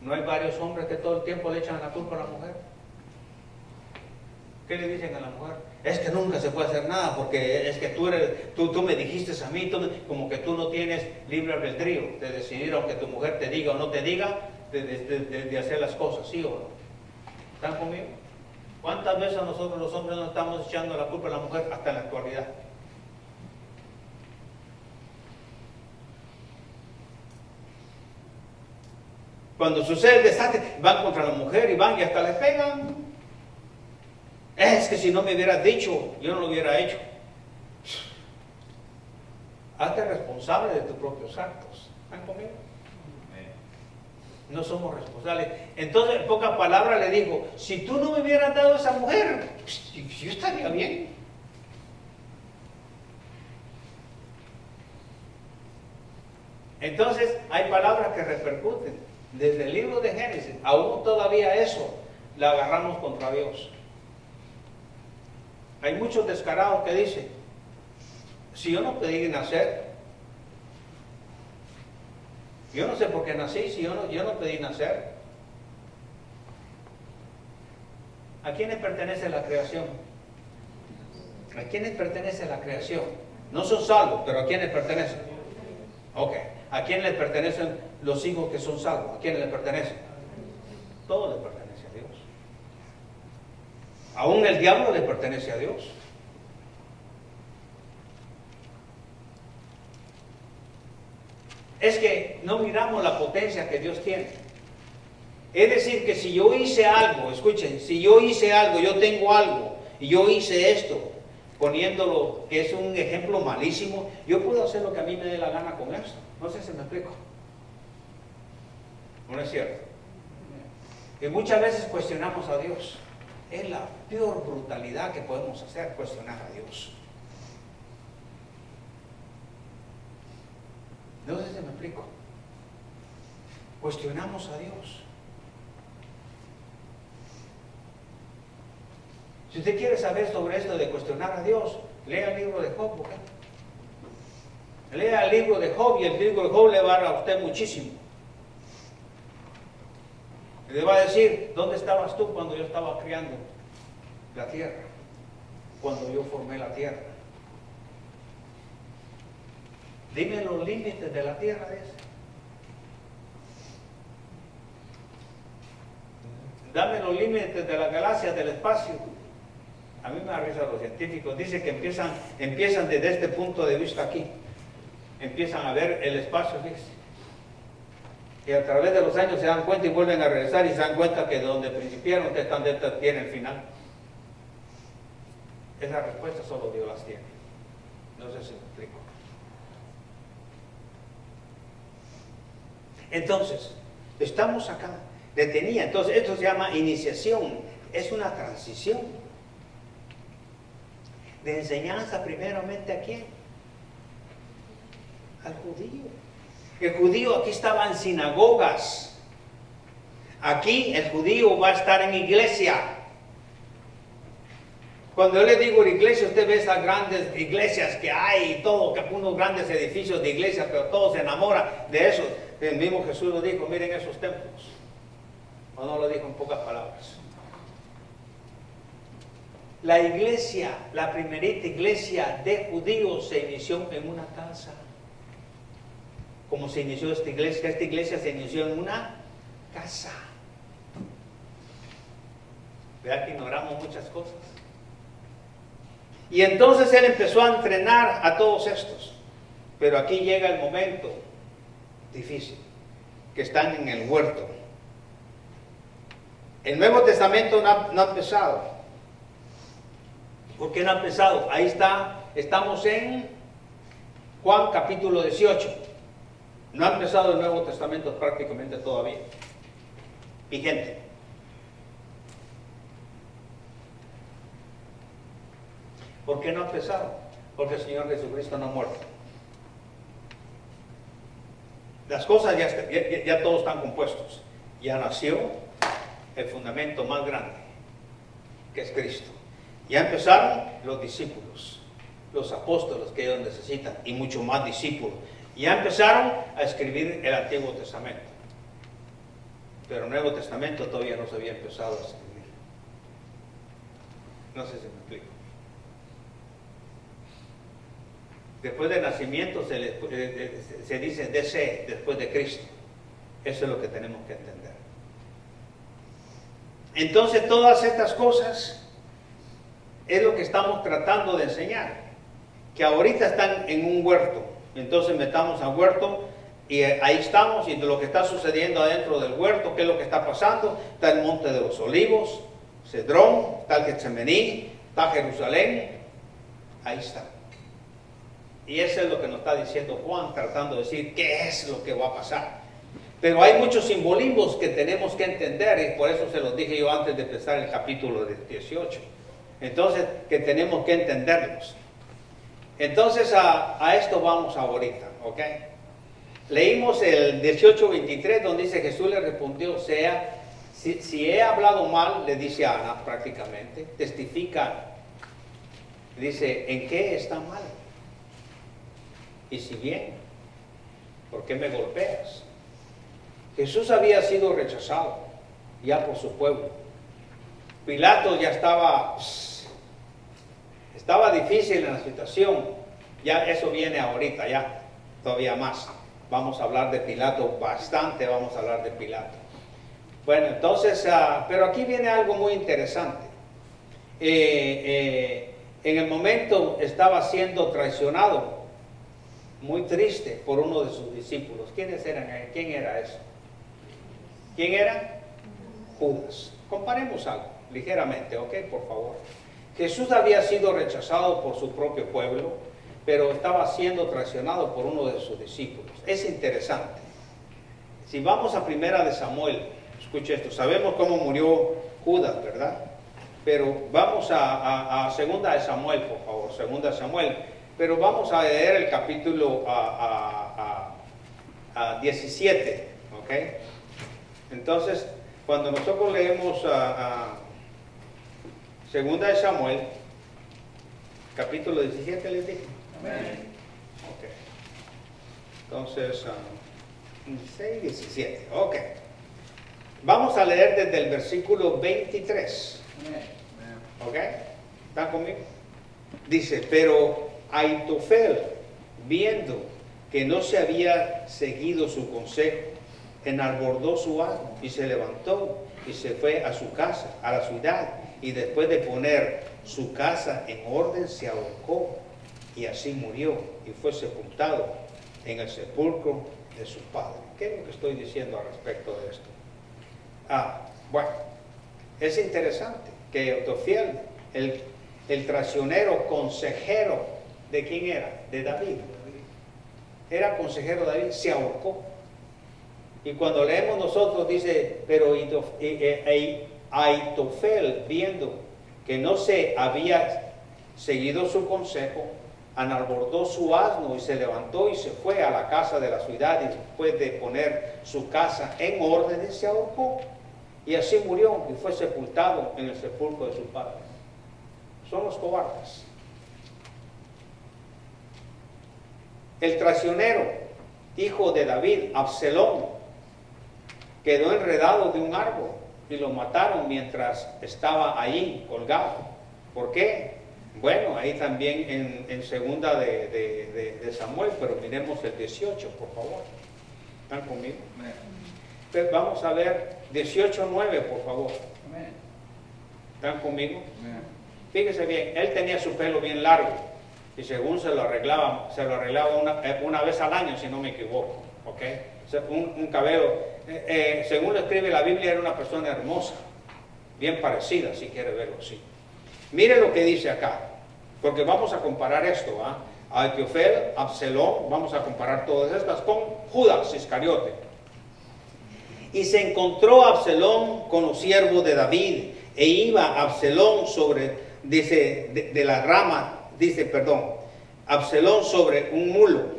¿No hay varios hombres que todo el tiempo le echan la culpa a la mujer? ¿Qué le dicen a la mujer? Es que nunca se puede hacer nada porque es que tú me dijiste a mí, como que tú no tienes libre albedrío de decidir, aunque tu mujer te diga o no te diga, de hacer las cosas, ¿sí o no? ¿Están conmigo? ¿Cuántas veces nosotros los hombres nos estamos echando la culpa a la mujer hasta en la actualidad? Cuando sucede el desastre, van contra la mujer y van y hasta le pegan. Es que si no me hubieras dicho, yo no lo hubiera hecho. Hazte responsable de tus propios actos. ¿Están conmigo? No somos responsables. Entonces, en pocas palabras le dijo, si tú no me hubieras dado esa mujer, yo estaría bien. Entonces, hay palabras que repercuten. Desde el libro de Génesis, aún todavía eso, la agarramos contra Dios. Hay muchos descarados que dicen, si yo no pedí nacer, yo no sé por qué nací, si yo no pedí nacer. ¿A quiénes pertenece la creación? ¿A quiénes pertenece la creación? No son salvos, pero ¿a quiénes pertenecen? Ok. ¿A quién le pertenecen los hijos que son salvos? ¿A quién le pertenecen? Todo le pertenece a Dios. Aún el diablo le pertenece a Dios. Es que no miramos la potencia que Dios tiene. Es decir, que si yo hice algo, escuchen, si yo hice algo, yo tengo algo, y yo hice esto, poniéndolo, que es un ejemplo malísimo, yo puedo hacer lo que a mí me dé la gana con esto. No sé si me explico. ¿No es cierto? Y muchas veces cuestionamos a Dios. Es la peor brutalidad que podemos hacer, cuestionar a Dios. No sé si me explico. Cuestionamos a Dios. Si usted quiere saber sobre esto de cuestionar a Dios, lea el libro de Job, ¿ok? Lea el libro de Job y el libro de Job le va a dar a usted muchísimo. Le va a decir, ¿dónde estabas tú cuando yo estaba criando la tierra? Cuando yo formé la tierra. Dime los límites de la tierra, dice. Dame los límites de las galaxias del espacio. A mí me da risa los científicos. Dice que empiezan desde este punto de vista aquí. Empiezan a ver el espacio, fíjese. Y a través de los años se dan cuenta y vuelven a regresar y se dan cuenta que de donde principiaron, que están dentro, tiene el final. Esa respuesta solo Dios las tiene. No sé si me explico. Entonces, estamos acá, detenida. Entonces, esto se llama iniciación. Es una transición. De enseñanza primeramente ¿a quién? Al judío. El judío aquí estaba en sinagogas. Aquí el judío va a estar en iglesia. Cuando yo le digo iglesia, usted ve esas grandes iglesias que hay y todo, que unos grandes edificios de iglesias, pero todos se enamoran de eso. El mismo Jesús lo dijo, miren esos templos. O no lo dijo en pocas palabras. La iglesia, la primerita iglesia de judíos se inició en una casa. ¿Cómo se inició esta iglesia? Esta iglesia se inició en una casa. Vea que ignoramos muchas cosas. Y entonces él empezó a entrenar a todos estos. Pero aquí llega el momento difícil, que están en el huerto. El Nuevo Testamento no ha empezado. ¿Por qué no ha empezado? Ahí está, estamos en Juan capítulo 18. No ha empezado el Nuevo Testamento prácticamente todavía. Vigente. ¿Por qué no ha empezado? Porque el Señor Jesucristo no ha muerto. Las cosas ya todos están compuestos. Ya nació el fundamento más grande, que es Cristo. Ya empezaron los discípulos, los apóstoles que ellos necesitan, y mucho más discípulos. Ya empezaron a escribir el Antiguo Testamento. Pero el Nuevo Testamento todavía no se había empezado a escribir. No sé si me explico. Después del nacimiento se dice DC, después de Cristo. Eso es lo que tenemos que entender. Entonces todas estas cosas es lo que estamos tratando de enseñar. Que ahorita están en un huerto. Entonces metamos al huerto y ahí estamos, y de lo que está sucediendo adentro del huerto, ¿qué es lo que está pasando? Está el Monte de los Olivos, Cedrón, está el Getsemaní, está Jerusalén. Ahí está. Y eso es lo que nos está diciendo Juan, tratando de decir qué es lo que va a pasar. Pero hay muchos simbolismos que tenemos que entender, y por eso se los dije yo antes de empezar el capítulo 18. Entonces, que tenemos que entenderlos. Entonces, a esto vamos ahorita, ¿ok? Leímos el 18:23, donde dice, Jesús le respondió, si he hablado mal, le dice a Ana prácticamente, testifica. Dice, ¿en qué está mal? Y si bien, ¿por qué me golpeas? Jesús había sido rechazado ya por su pueblo. Pilato ya estaba Estaba difícil en la situación. Ya eso viene ahorita, ya todavía más. Vamos a hablar de Pilato bastante, vamos a hablar de Pilato. Bueno, entonces, pero aquí viene algo muy interesante. En el momento estaba siendo traicionado, muy triste, por uno de sus discípulos. ¿Quiénes eran? ¿Quién era eso? ¿Quién era? Judas. Comparemos algo, ligeramente, ¿ok? Por favor. Jesús había sido rechazado por su propio pueblo, pero estaba siendo traicionado por uno de sus discípulos. Es interesante. Si vamos a Primera de Samuel, escuche esto, sabemos cómo murió Judas, ¿verdad? Pero vamos a Segunda de Samuel, por favor, Segunda de Samuel. Pero vamos a leer el capítulo 17, ¿ok? Entonces, cuando nosotros leemos Segunda de Samuel, capítulo 17, les dije.
Amén.
Ok. Entonces, 16, 17, ok. Vamos a leer desde el versículo 23.
Amén.
¿Ok? ¿Están conmigo? Dice, pero Aitofel, viendo que no se había seguido su consejo, enarborzó su asno y se levantó y se fue a su casa, a la ciudad, y después de poner su casa en orden se ahorcó y así murió y fue sepultado en el sepulcro de su padre. ¿Qué es lo que estoy diciendo al respecto de esto? Bueno, es interesante que Aitofel, el traicionero consejero, ¿de quién era? De David. Era consejero de David, se ahorcó. Y cuando leemos nosotros dice, pero Aitofel, viendo que no se había seguido su consejo, enarborzó su asno y se levantó y se fue a la casa de la ciudad, y después de poner su casa en orden se ahorcó. Y así murió y fue sepultado en el sepulcro de su padre. Son los cobardes. El traicionero, hijo de David, Absalón, quedó enredado de un árbol y lo mataron mientras estaba ahí colgado. ¿Por qué? Bueno, ahí también en segunda de Samuel, pero miremos el 18, por favor. ¿Están conmigo? Entonces vamos a ver 18:9, por favor.
Amén.
¿Están conmigo?
Amén.
Fíjese bien, él tenía su pelo bien largo y según se lo arreglaba una vez al año, si no me equivoco, ¿ok? O sea, un cabello, según lo escribe la Biblia, era una persona hermosa, bien parecida, si quiere verlo así. Mire lo que dice acá, porque vamos a comparar esto, Aitofel, Absalón, vamos a comparar todas estas con Judas Iscariote. Y se encontró Absalón con los siervos de David, e iba Absalón sobre, dice, de la rama, Absalón sobre un mulo,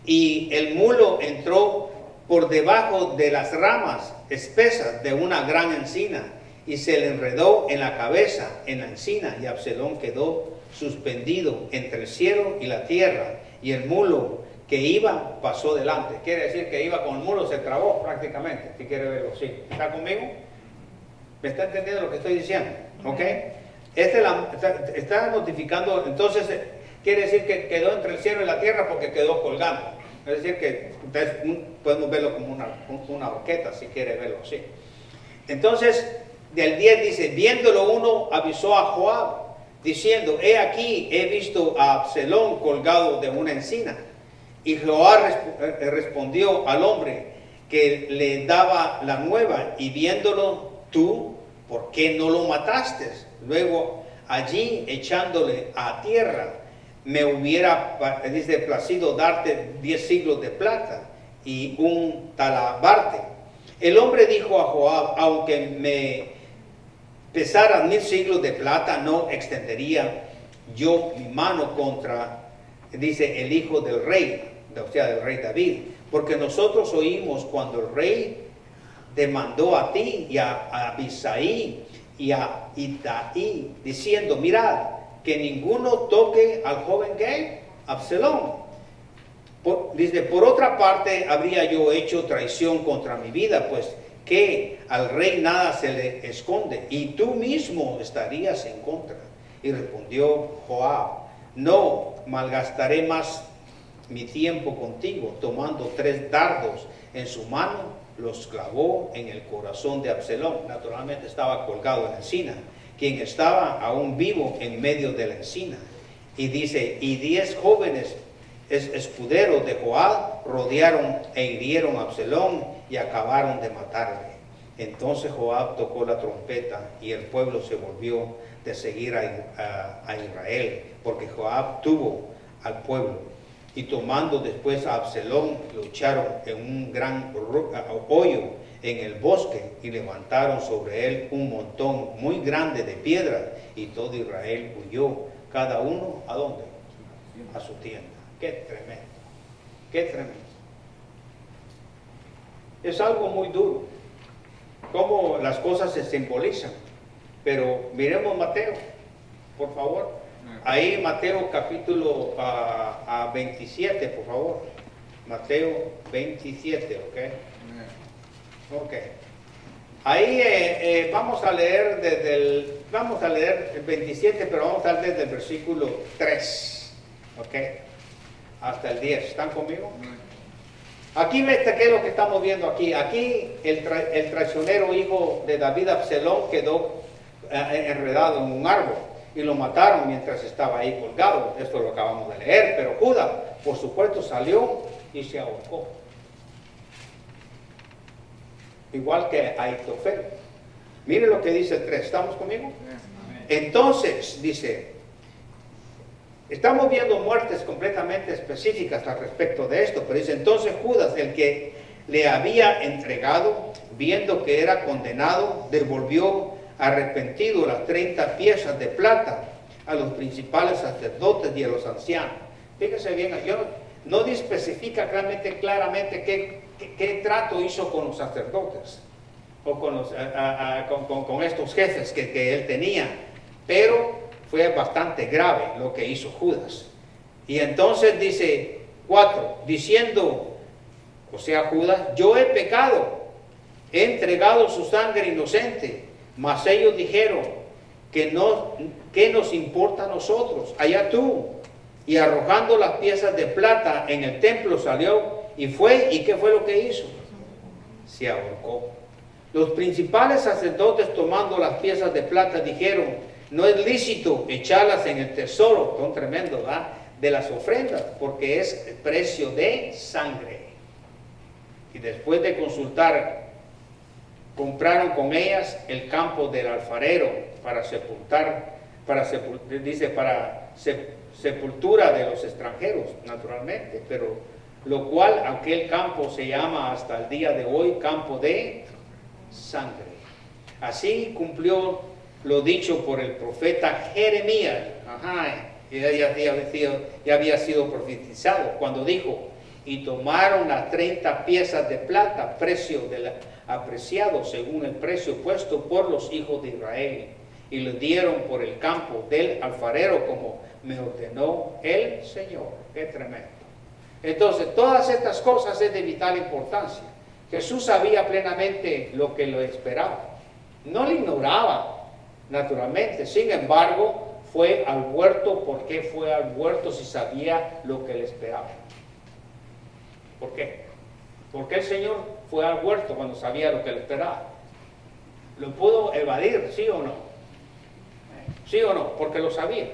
y el mulo entró por debajo de las ramas espesas de una gran encina, y se le enredó en la cabeza en la encina, y Absalón quedó suspendido entre el cielo y la tierra, y el mulo que iba pasó delante. Quiere decir que iba con el mulo, se trabó prácticamente, si quiere verlo así. ¿Está conmigo? ¿Me está entendiendo lo que estoy diciendo? ¿Ok? Está notificando, entonces quiere decir que quedó entre el cielo y la tierra porque quedó colgando. Es decir que podemos verlo como una horqueta, si quiere verlo así. Entonces, del 10 dice, viéndolo uno avisó a Joab, diciendo, he aquí, he visto a Absalón colgado de una encina. Y Joab respondió al hombre que le daba la nueva, y viéndolo tú, ¿por qué no lo mataste? Luego allí echándole a tierra, me hubiera placido darte 10 siglos de plata y un talabarte. El hombre dijo a Joab, aunque me pesaran 1000 siglos de plata, no extendería yo mi mano contra, el hijo del rey, o sea, del rey David, porque nosotros oímos cuando el rey te mandó a ti y a Abisai y a Itaí, diciendo, mirad, que ninguno toque al joven gay, Absalón. Por otra parte, habría yo hecho traición contra mi vida, pues que al rey nada se le esconde, y tú mismo estarías en contra. Y respondió Joab: no malgastaré más mi tiempo contigo. Tomando 3 dardos en su mano, los clavó en el corazón de Absalón. Naturalmente estaba colgado en la encina, quien estaba aún vivo en medio de la encina. Y dice, y 10 jóvenes escuderos de Joab rodearon e hirieron a Absalón y acabaron de matarle. Entonces Joab tocó la trompeta y el pueblo se volvió de seguir a Israel, porque Joab tuvo al pueblo. Y tomando después a Absalón, lo echaron en un gran hoyo en el bosque y levantaron sobre él un montón muy grande de piedras, y todo Israel huyó, cada uno ¿a dónde? A su tienda. Qué tremendo, qué tremendo. Es algo muy duro, cómo las cosas se simbolizan. Pero miremos Mateo, por favor. Ahí Mateo capítulo 27, por favor. Mateo 27, ¿ok? Ok. Ahí vamos a leer el 27, pero vamos a leer desde el versículo 3, ¿ok? Hasta el 10. ¿Están conmigo? Aquí ¿qué es lo que estamos viendo aquí? Aquí el traicionero hijo de David, Absalón, quedó enredado en un árbol y lo mataron mientras estaba ahí colgado. Esto lo acabamos de leer. Pero Judas, por supuesto, salió y se ahorcó, igual que Ahitofel. Mire lo que dice el 3. ¿Estamos conmigo? Entonces dice, estamos viendo muertes completamente específicas al respecto de esto, pero dice, entonces Judas, el que le había entregado, viendo que era condenado, devolvió arrepentido las 30 piezas de plata a los principales sacerdotes y a los ancianos. Fíjese bien, yo no especifica claramente qué trato hizo con los sacerdotes o con estos jefes que él tenía, pero fue bastante grave lo que hizo Judas. Y entonces dice 4, diciendo, o sea Judas, yo he pecado, he entregado su sangre inocente. Mas ellos dijeron, ¿qué nos importa a nosotros? Allá tú. Y arrojando las piezas de plata en el templo salió y fue. ¿Y qué fue lo que hizo? Se ahorcó. Los principales sacerdotes, tomando las piezas de plata, dijeron, no es lícito echarlas en el tesoro, son tremendo, ¿verdad?, de las ofrendas, porque es precio de sangre. Y después de consultar, compraron con ellas el campo del alfarero para sepultura de los extranjeros, naturalmente, pero lo cual aquel campo se llama hasta el día de hoy campo de sangre. Así cumplió lo dicho por el profeta Jeremías, ya había sido profetizado, cuando dijo, y tomaron las 30 piezas de plata, precio apreciado según el precio puesto por los hijos de Israel, y lo dieron por el campo del alfarero como me ordenó el Señor. Qué tremendo. Entonces, todas estas cosas es de vital importancia. Jesús sabía plenamente lo que lo esperaba. No lo ignoraba, naturalmente. Sin embargo, fue al huerto. ¿Por qué fue al huerto si sabía lo que le esperaba? ¿Por qué? ¿Por qué el Señor fue al huerto cuando sabía lo que le esperaba? ¿Lo pudo evadir, sí o no? ¿Sí o no? Porque lo sabía.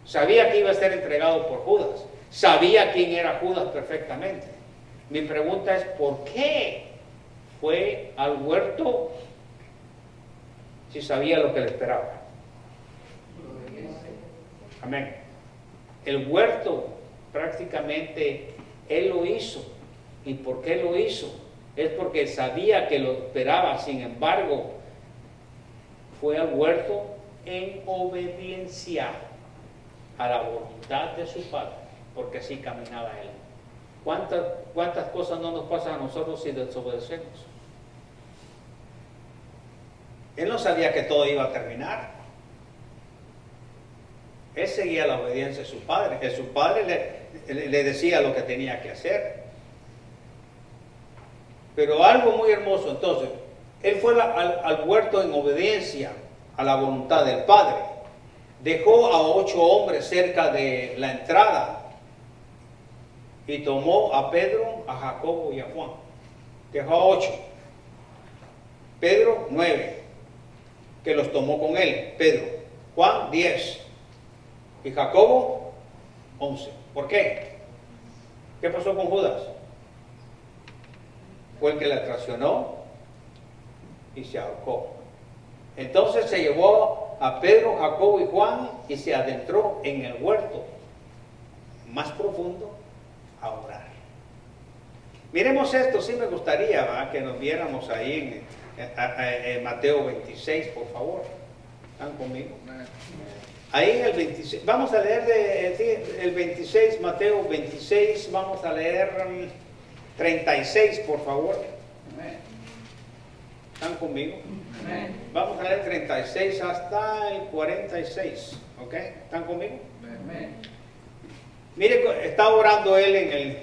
Sabía que iba a ser entregado por Judas. Sabía quién era Judas perfectamente. Mi pregunta es, ¿por qué fue al huerto si sabía lo que le esperaba? Amén. El huerto prácticamente él lo hizo. ¿Y por qué lo hizo? Es porque sabía que lo esperaba. Sin embargo, fue al huerto en obediencia a la voluntad de su Padre, porque así caminaba él. ¿Cuántas cosas no nos pasan a nosotros si desobedecemos? Él no sabía que todo iba a terminar. Él seguía la obediencia de su padre. Que su padre le decía lo que tenía que hacer. Pero algo muy hermoso, entonces, él fue al huerto en obediencia a la voluntad del Padre. dejó a 8 hombres cerca de la entrada y tomó a Pedro, a Jacobo y a Juan. Dejó a 8. Pedro, 9, que los tomó con él. Pedro. Juan, 10. Y Jacobo, 11. ¿Por qué? ¿Qué pasó con Judas? Fue el que la traicionó y se ahorcó. Entonces se llevó a Pedro, Jacobo y Juan y se adentró en el huerto más profundo a orar. Miremos esto, sí me gustaría, ¿verdad?, que nos viéramos ahí en Mateo 26, por favor. ¿Están conmigo? Ahí en el 26, vamos a leer el 26, Mateo 26, vamos a leer 36, por favor. ¿Están conmigo? Vamos a leer 36 hasta el 46, ¿ok? ¿Están conmigo? Mire, está orando él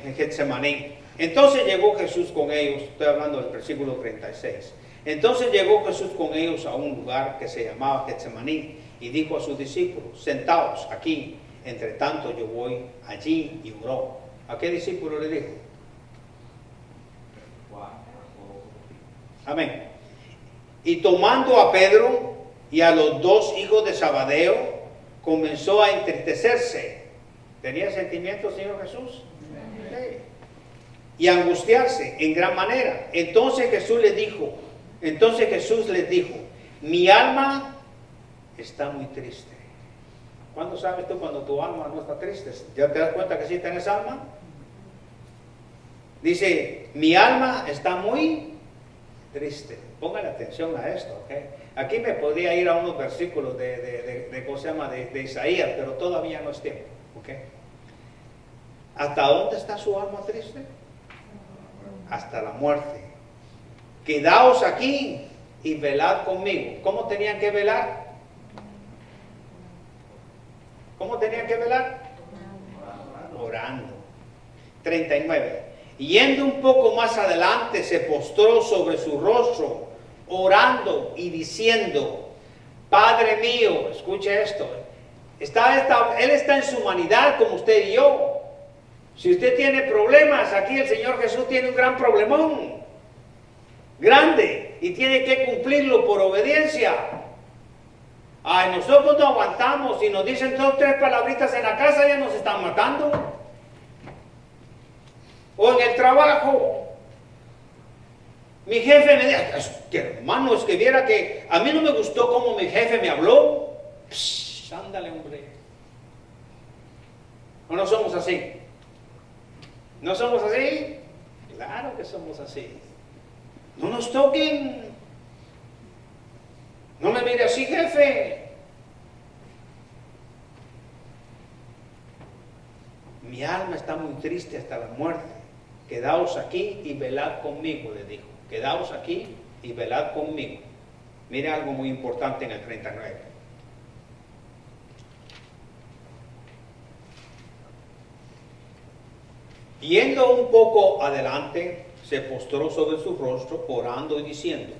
en Getsemaní. Entonces llegó Jesús con ellos, estoy hablando del versículo 36. Entonces llegó Jesús con ellos a un lugar que se llamaba Getsemaní y dijo a sus discípulos: sentaos aquí, entre tanto yo voy allí, y oró. ¿A qué discípulo le dijo? Amén. Y tomando a Pedro y a los 2 hijos de Zabadeo, comenzó a entristecerse. ¿Tenía sentimientos, Señor Jesús? Sí. Y a angustiarse en gran manera. Entonces Jesús les dijo, mi alma está muy triste. ¿Cuándo sabes tú cuando tu alma no está triste? ¿Ya te das cuenta que sí tienes alma? Dice, mi alma está muy triste. Pongan atención a esto, ¿ok? Aquí me podría ir a unos versículos de ¿cómo se llama? De Isaías, pero todavía no es tiempo, ¿ok? ¿Hasta dónde está su alma triste? Hasta la muerte. Quedaos aquí y velad conmigo. ¿Cómo tenían que velar? ¿Cómo tenían que velar? Orando. 39. Yendo un poco más adelante, se postró sobre su rostro, orando y diciendo, Padre mío, escuche esto, Él está en su humanidad como usted y yo. Si usted tiene problemas, aquí el Señor Jesús tiene un gran problemón, grande, y tiene que cumplirlo por obediencia. Ay, nosotros no aguantamos, y nos dicen 2 o 3 palabritas en la casa, ya nos están matando. O en el trabajo. Mi jefe me dijo, hermano, es que viera que a mí no me gustó cómo mi jefe me habló. Psh, ándale, hombre. ¿O no somos así? ¿No somos así? Claro que somos así. No nos toquen. No me mire así, jefe. Mi alma está muy triste hasta la muerte. Quedaos aquí y velad conmigo, le dijo. Quedaos aquí y velad conmigo. Mire algo muy importante en el 39. Yendo un poco adelante, se postró sobre su rostro, orando y diciendo,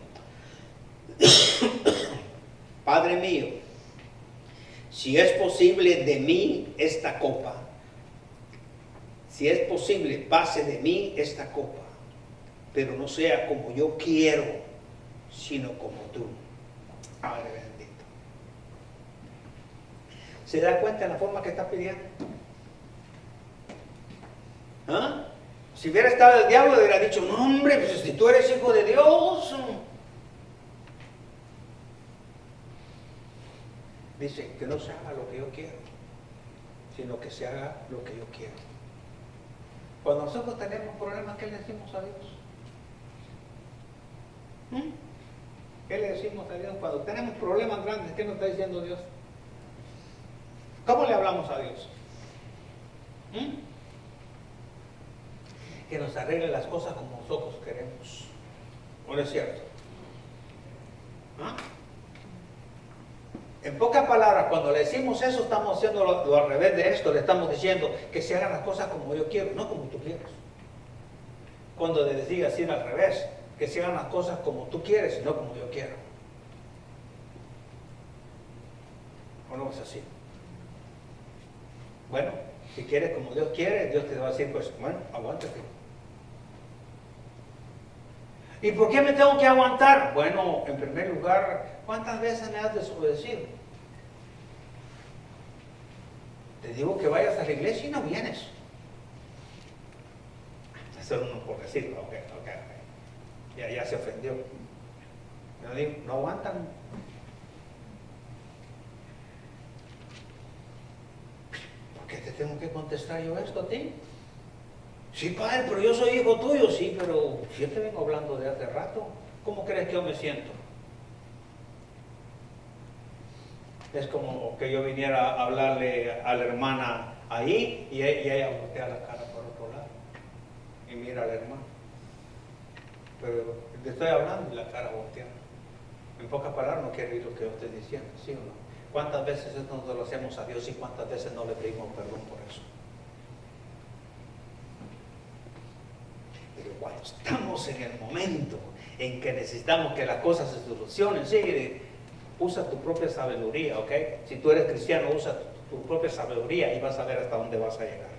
Padre mío, si es posible de mí esta copa, si es posible, pase de mí esta copa, pero no sea como yo quiero, sino como tú. Padre bendito. ¿Se da cuenta de la forma que está pidiendo? ¿Ah? Si hubiera estado el diablo, le hubiera dicho, no hombre, pues si tú eres hijo de Dios. Dice, que no se haga lo que yo quiero, sino que se haga lo que yo quiero. Cuando nosotros tenemos problemas, ¿qué le decimos a Dios? ¿Qué le decimos a Dios? Cuando tenemos problemas grandes, ¿qué nos está diciendo Dios? ¿Cómo le hablamos a Dios? Que nos arregle las cosas como nosotros queremos. ¿No es cierto? ¿Ah? En pocas palabras, cuando le decimos eso, estamos haciendo lo al revés de esto. Le estamos diciendo que se hagan las cosas como yo quiero, no como tú quieres. Cuando le decía así al revés, que se hagan las cosas como tú quieres y no como yo quiero. ¿O no es así? Bueno, si quieres como Dios quiere, Dios te va a decir, pues bueno, aguántate. ¿Y por qué me tengo que aguantar? Bueno, en primer lugar, ¿cuántas veces me has desobedecido? Te digo que vayas a la iglesia y no vienes. Eso es uno por decirlo, ok. Ya se ofendió. Yo digo, no aguantan. ¿Por qué te tengo que contestar yo esto a ti? Sí, padre, pero yo soy hijo tuyo. Sí, pero yo te vengo hablando de hace rato. ¿Cómo crees que yo me siento? Es como que yo viniera a hablarle a la hermana ahí y ella voltea la cara por otro lado y mira a la hermana. Pero le estoy hablando y la cara volteada. En pocas palabras, no quiere oír lo que yo estoy diciendo, ¿sí o no? ¿Cuántas veces esto lo hacemos a Dios y cuántas veces no le pedimos perdón por eso? Pero cuando estamos en el momento en que necesitamos que las cosas se solucionen, sí, usa tu propia sabiduría, ¿ok? Si tú eres cristiano, usa tu propia sabiduría y vas a ver hasta dónde vas a llegar.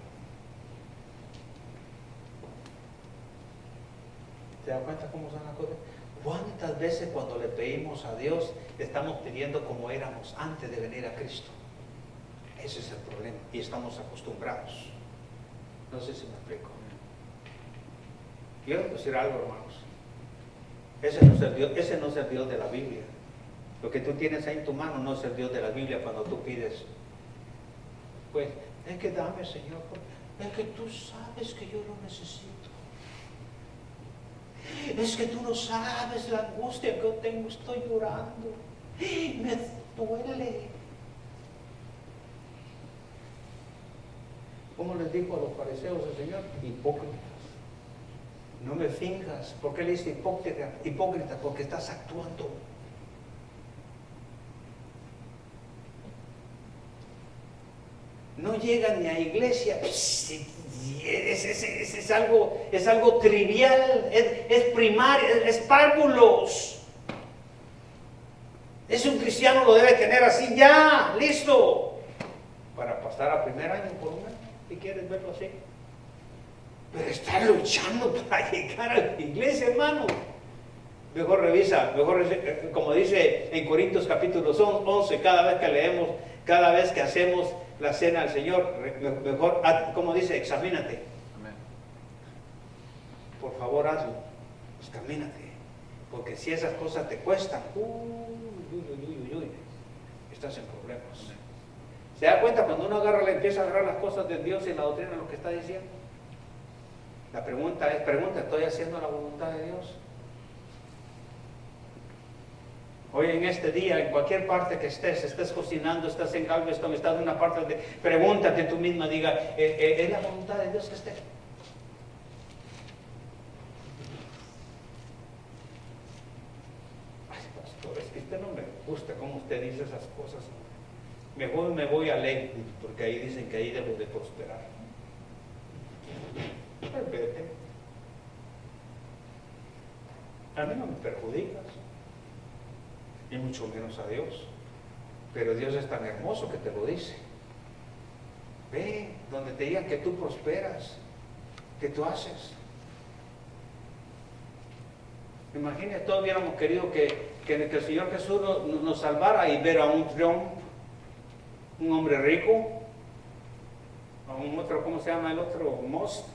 ¿Te das cuenta cómo son las cosas? ¿Cuántas veces cuando le pedimos a Dios le estamos pidiendo como éramos antes de venir a Cristo? Ese es el problema y estamos acostumbrados. No sé si me explico. Quiero decir algo, hermanos. Ese no es el Dios de la Biblia. Lo que tú tienes ahí en tu mano no es el Dios de la Biblia cuando tú pides. Pues, es que dame, Señor, es que tú sabes que yo lo necesito. Es que tú no sabes la angustia que yo tengo, estoy llorando. Me duele. ¿Cómo les dijo a los fariseos el Señor? Hipócritas. No me finjas. ¿Por qué le dice hipócrita? Hipócrita, porque estás actuando. No llegan ni a iglesia. Es algo trivial, es primario, es párvulos. Es un cristiano, lo debe tener así ya, listo, para pasar a primer año por un año, si quieres verlo así. Pero estar luchando para llegar a la iglesia, hermano. Mejor revisa, como dice en Corintios capítulo 11, cada vez que leemos, cada vez que hacemos la cena al Señor, mejor, como dice, examínate.
Amén.
Por favor, hazlo. Examínate. Porque si esas cosas te cuestan, estás en problemas. ¿Se da cuenta cuando uno empieza a agarrar las cosas de Dios y la doctrina de lo que está diciendo? La pregunta es, ¿estoy haciendo la voluntad de Dios? Hoy en este día, en cualquier parte que estés cocinando, estás en Galveston, estás en una parte pregúntate tú misma, diga, ¿es la voluntad de Dios que esté? Ay, pastor, es que usted no me gusta cómo usted dice esas cosas. Mejor me voy a Lakewood, porque ahí dicen que ahí debo de prosperar. Pues vete. A mí no me perjudicas. Y mucho menos a Dios. Pero Dios es tan hermoso que te lo dice. Ve donde te digan que tú prosperas, que tú haces. Imagínate, todos hubiéramos querido que el Señor Jesús nos salvara y ver a un Trump, un hombre rico, a un otro, ¿cómo se llama el otro? Musk.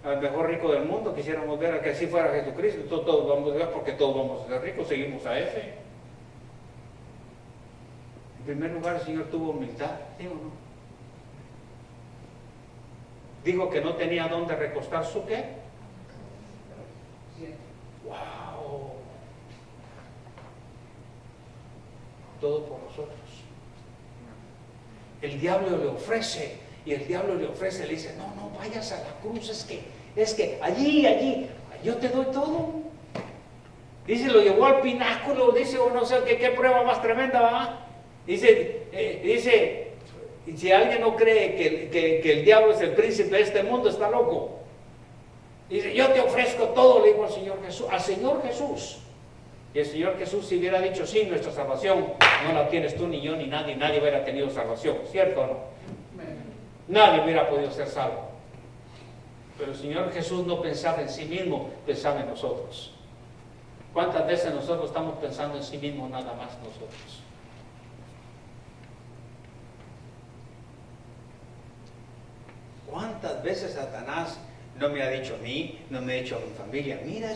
Al mejor rico del mundo, quisiéramos ver a que así fuera Jesucristo, todos vamos a ver porque todos vamos a ser ricos, seguimos a ese. En primer lugar, el Señor tuvo humildad, ¿sí o no? Dijo que no tenía dónde recostar su ¿qué? ¡Wow! Todo por nosotros. El diablo le ofrece, y el diablo le ofrece, le dice, no vayas a la cruz, es que allí, yo te doy todo. Dice, lo llevó al pináculo, dice, o no sé qué prueba más tremenda, ¿va? Dice, y si alguien no cree que el diablo es el príncipe de este mundo, está loco. Dice, yo te ofrezco todo, le digo al Señor Jesús. Y el Señor Jesús, si hubiera dicho, sí, nuestra salvación no la tienes tú, ni yo, ni nadie hubiera tenido salvación, ¿cierto o no? Nadie hubiera podido ser salvo. Pero el Señor Jesús no pensaba en sí mismo, pensaba en nosotros. ¿Cuántas veces nosotros estamos pensando en sí mismos nada más nosotros? ¿Cuántas veces Satanás no me ha dicho a mí, no me ha dicho a mi familia, mira,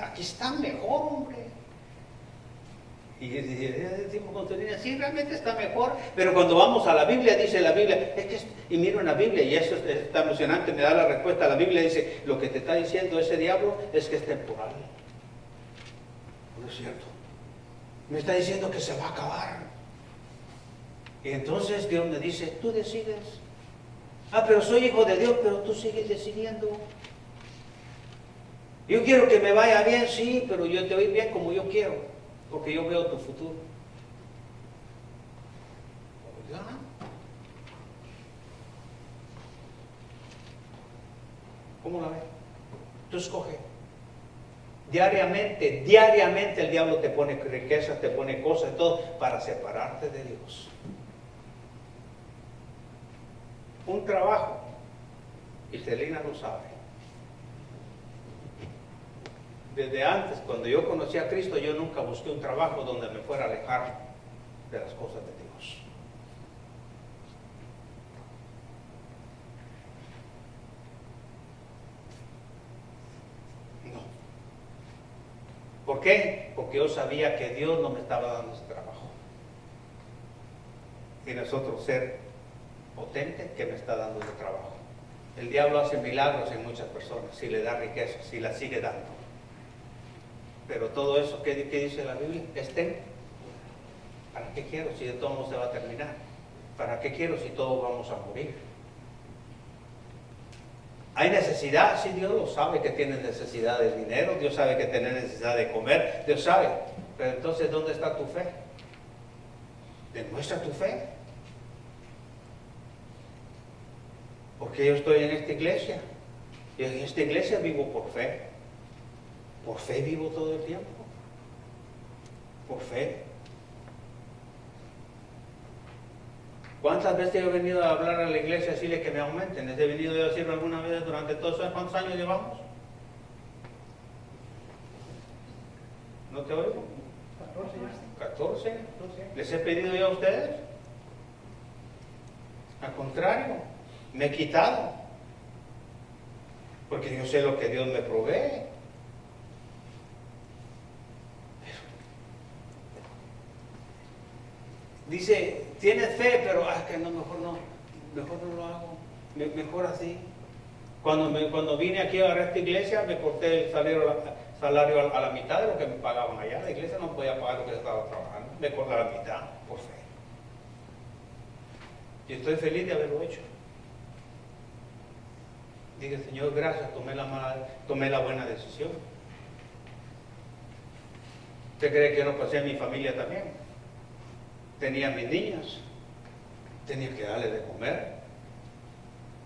aquí está mejor, hombre? Y decimos con Tonina, sí, realmente está mejor, pero cuando vamos a la Biblia, dice la Biblia, y miro en la Biblia, y eso está emocionante, me da la respuesta, la Biblia dice, lo que te está diciendo ese diablo es que es temporal. No es cierto. Me está diciendo que se va a acabar. Y entonces Dios me dice, tú decides. Pero soy hijo de Dios, pero tú sigues decidiendo. Yo quiero que me vaya bien, sí, pero yo te voy bien como yo quiero, porque yo veo tu futuro. ¿Ya? ¿Cómo la ves? Tú escoge. Diariamente el diablo te pone riquezas, te pone cosas, todo, para separarte de Dios. Un trabajo, y Celina lo sabe. Desde antes, cuando yo conocí a Cristo, yo nunca busqué un trabajo donde me fuera a alejar de las cosas de Dios. No. ¿Por qué? Porque yo sabía que Dios no me estaba dando ese trabajo. Y nosotros ser potente que me está dando ese trabajo. El diablo hace milagros en muchas personas, si le da riqueza, si la sigue dando. Pero todo eso, ¿qué dice la Biblia? ¿Para qué quiero si de todo modo se va a terminar? ¿Para qué quiero si todos vamos a morir? ¿Hay necesidad? Sí, Dios lo sabe que tienes necesidad de dinero, Dios sabe que tienes necesidad de comer, Dios sabe. Pero entonces, ¿dónde está tu fe? Demuestra tu fe. Porque yo estoy en esta iglesia. Y en esta iglesia vivo por fe. Por fe vivo todo el tiempo. Por fe. ¿Cuántas veces he venido a hablar a la iglesia así de que me aumenten? ¿Les he venido a decirlo alguna vez durante todos esos cuántos años llevamos? ¿No te oigo? 14. ¿Les he pedido yo a ustedes? Al contrario, me he quitado. Porque yo sé lo que Dios me provee. Dice, tienes fe, pero que no, mejor no lo hago, mejor así. Cuando vine aquí a esta iglesia, me corté el salario a la mitad de lo que me pagaban allá. La iglesia no podía pagar lo que yo estaba trabajando, me corté a la mitad por fe. Y estoy feliz de haberlo hecho. Diga, Señor, gracias, tomé la buena decisión. ¿Usted cree que yo no pasé a mi familia también? Tenía mis niñas, tenía que darles de comer.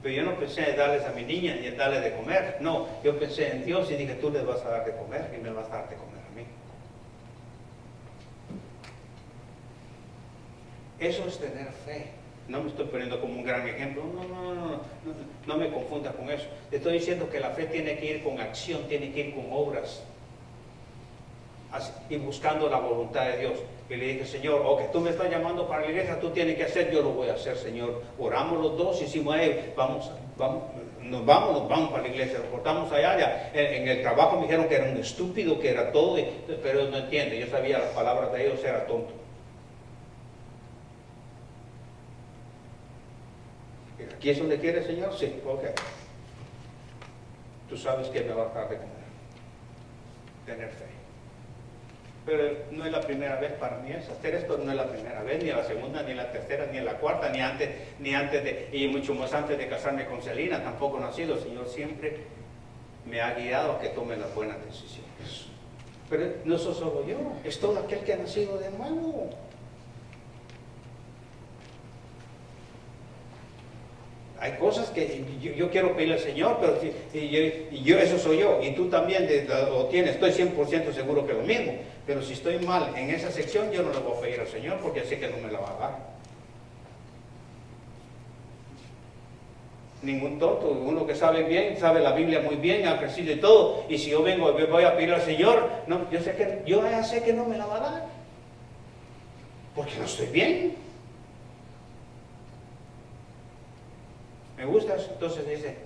Pero yo no pensé en darles a mis niñas ni en darles de comer. No, yo pensé en Dios y dije, tú les vas a dar de comer y me vas a dar de comer a mí. Eso es tener fe. No me estoy poniendo como un gran ejemplo. No me confunda con eso. Te estoy diciendo que la fe tiene que ir con acción, tiene que ir con obras. Y buscando la voluntad de Dios. Y le dije, Señor, tú me estás llamando para la iglesia, tú tienes que hacer, yo lo voy a hacer, Señor. Oramos los dos, hicimos nos vamos para la iglesia, nos cortamos allá. En el trabajo me dijeron que era un estúpido, que era todo, pero no entiende. Yo sabía las palabras de ellos, era tonto. ¿Aquí es donde quiere, Señor? Sí, ok. Tú sabes que me va a dar de comer. Tener fe. Pero no es la primera vez para mí eso. Hacer esto no es la primera vez, ni la segunda, ni la tercera, ni la cuarta, ni antes de, y mucho más antes de casarme con Celina, tampoco no ha sido. El Señor siempre me ha guiado a que tome las buenas decisiones. Pero no soy solo yo, es todo aquel que ha nacido de nuevo. Hay cosas que yo quiero pedirle al Señor, pero yo eso soy yo, y tú también lo tienes, estoy 100% seguro que lo mismo. Pero si estoy mal en esa sección, yo no le voy a pedir al Señor porque sé que no me la va a dar. Ningún tonto, uno que sabe bien, sabe la Biblia muy bien, ha crecido y todo. Y si yo vengo y voy a pedir al Señor, no, yo ya sé que no me la va a dar. Porque no estoy bien. Me gusta eso. Entonces dice,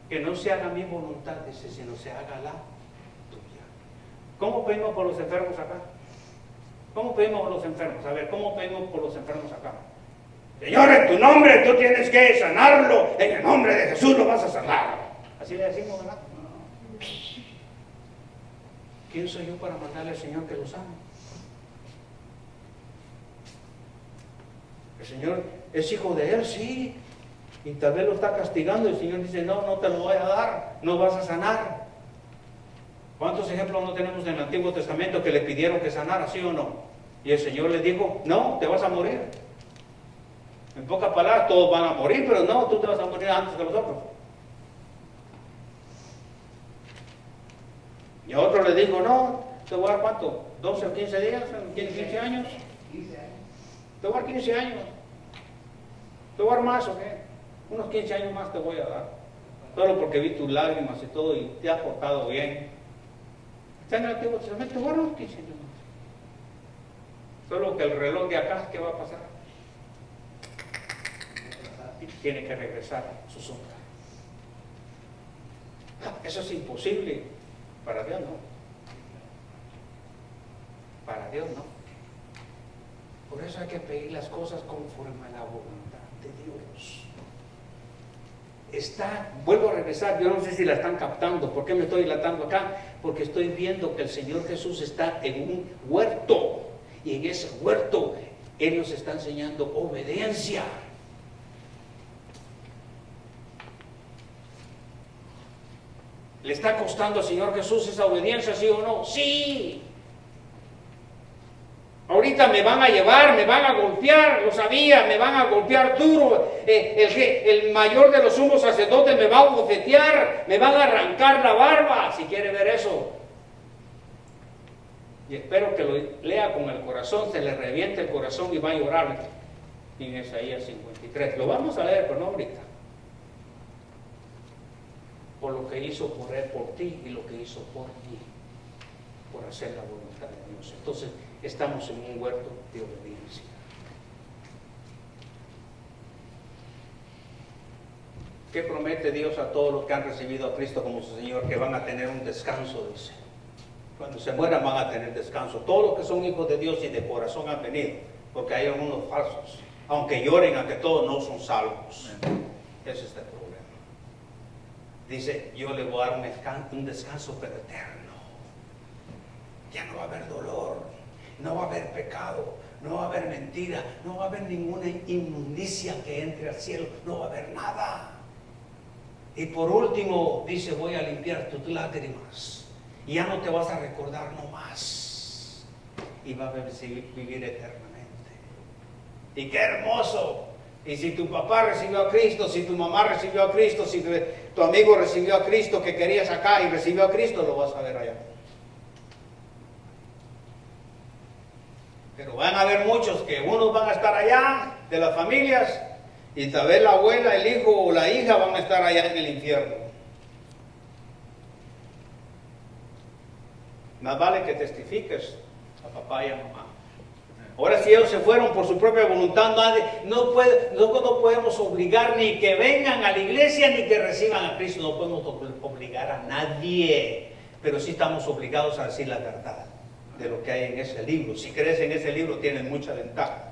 que no se haga mi voluntad, dice, sino se haga la tuya. ¿Cómo pedimos por los enfermos acá? ¿Cómo pedimos por los enfermos? A ver, ¿cómo pedimos por los enfermos acá? Señor, en tu nombre tú tienes que sanarlo, en el nombre de Jesús lo vas a sanar. Así le decimos, ¿verdad? ¿Quién soy yo para mandarle al Señor que lo sane? El Señor es hijo de Él, sí, y tal vez lo está castigando. El Señor dice, no, no te lo voy a dar, no vas a sanar. ¿Cuántos ejemplos no tenemos en el Antiguo Testamento que le pidieron que sanara, sí o no? Y el Señor le dijo, no, te vas a morir. En pocas palabras, todos van a morir, pero no, tú te vas a morir antes que los otros. Y a otro le dijo, no, te voy a dar ¿cuánto? ¿12 o 15 días? ¿Tienes 15 años?
15 años.
Te voy a dar 15 años. ¿Te voy a dar más o qué? Unos 15 años más te voy a dar. Solo porque vi tus lágrimas y todo y te has portado bien. Está en el Antiguo Testamento, te voy a dar unos 15 años más. Solo que el reloj de acá, ¿qué va a pasar? Tiene que regresar a su sombra. Eso es imposible. Para Dios no. Para Dios no. Por eso hay que pedir las cosas conforme a la voluntad de Dios. Vuelvo a regresar, yo no sé si la están captando. ¿Por qué me estoy dilatando acá? Porque estoy viendo que el Señor Jesús está en un huerto. Y en ese huerto Él nos está enseñando obediencia. ¿Le está costando al Señor Jesús esa obediencia, sí o no? ¡Sí! Ahorita me van a llevar, me van a golpear, lo sabía, me van a golpear duro. El mayor de los sumos sacerdotes me va a bofetear, me van a arrancar la barba, si quiere ver eso. Y espero que lo lea con el corazón, se le reviente el corazón y va a llorar en Isaías 53. Lo vamos a leer, pero no ahorita. Por lo que hizo por Él, por ti, y lo que hizo por mí, por hacer la voluntad de Dios. Entonces, estamos en un huerto de obediencia. ¿Qué promete Dios a todos los que han recibido a Cristo como su Señor? Que van a tener un descanso, dice. Cuando se mueran van a tener descanso. Todos los que son hijos de Dios y de corazón han venido, porque hay algunos falsos, aunque lloren a que todos no son salvos. Ese es el problema. Dice, yo le voy a dar un descanso pero eterno. Ya no va a haber dolor, no va a haber pecado, no va a haber mentira, no va a haber ninguna inmundicia que entre al cielo, no va a haber nada. Y por último, dice, voy a limpiar tus lágrimas. Y ya no te vas a recordar no más. Y vas a vivir eternamente. Y qué hermoso. Y si tu papá recibió a Cristo, si tu mamá recibió a Cristo, si tu amigo recibió a Cristo que querías acá y recibió a Cristo, lo vas a ver allá. Pero van a haber muchos que unos van a estar allá de las familias y tal vez la abuela, el hijo o la hija van a estar allá en el infierno. Más vale que testifiques a papá y a mamá. Ahora si ellos se fueron por su propia voluntad, no podemos obligar ni que vengan a la iglesia ni que reciban a Cristo. No podemos obligar a nadie, pero sí estamos obligados a decir la verdad de lo que hay en ese libro. Si crees en ese libro tienes mucha ventaja.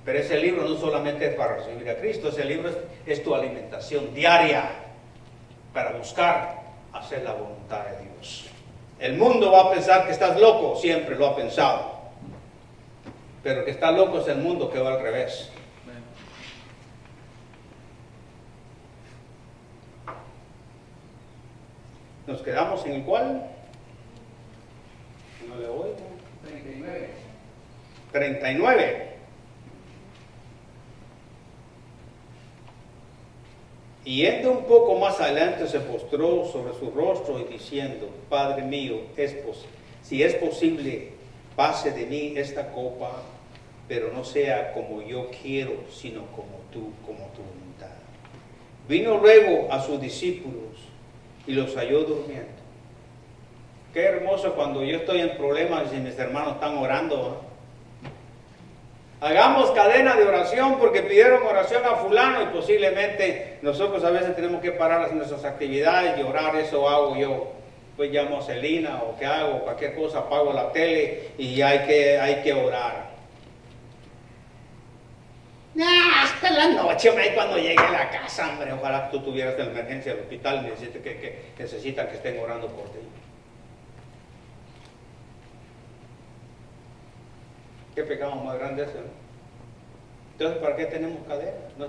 Pero ese libro no solamente es para recibir a Cristo, ese libro es tu alimentación diaria para buscar hacer la voluntad de Dios. El mundo va a pensar que estás loco, siempre lo ha pensado. Pero que está loco es el mundo que va al revés. Nos quedamos en el cual. No le oigo. 39. Y yendo un poco más adelante se postró sobre su rostro y diciendo, Padre mío, si es posible, pase de mí esta copa, pero no sea como yo quiero, sino como tu voluntad. Vino luego a sus discípulos y los halló durmiendo. Qué hermoso cuando yo estoy en problemas y mis hermanos están orando. Hagamos cadena de oración porque pidieron oración a fulano y posiblemente nosotros a veces tenemos que parar nuestras actividades y orar. Eso hago yo. Pues llamo a Celina o qué hago, cualquier cosa, apago la tele y hay que orar. Hasta la noche, hombre, cuando llegue a la casa, hombre, ojalá tú tuvieras la emergencia del hospital y necesitan que estén orando por ti. ¿Qué pecado más grande es ese, no? Entonces, ¿para qué tenemos cadena? No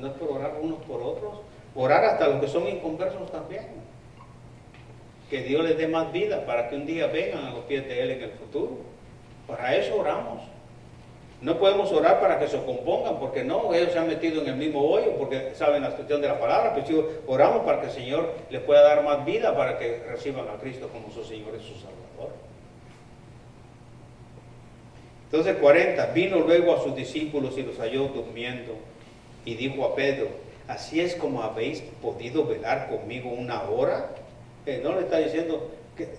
es por orar unos por otros. Orar hasta los que son inconversos también. Que Dios les dé más vida para que un día vengan a los pies de Él en el futuro. Para eso oramos. No podemos orar para que se compongan, porque no, ellos se han metido en el mismo hoyo, porque saben la cuestión de la palabra, pero sí, oramos para que el Señor les pueda dar más vida para que reciban a Cristo como su Señor y su Salvador. Entonces 40, vino luego a sus discípulos y los halló durmiendo y dijo a Pedro, ¿así es como habéis podido velar conmigo una hora? No le está diciendo,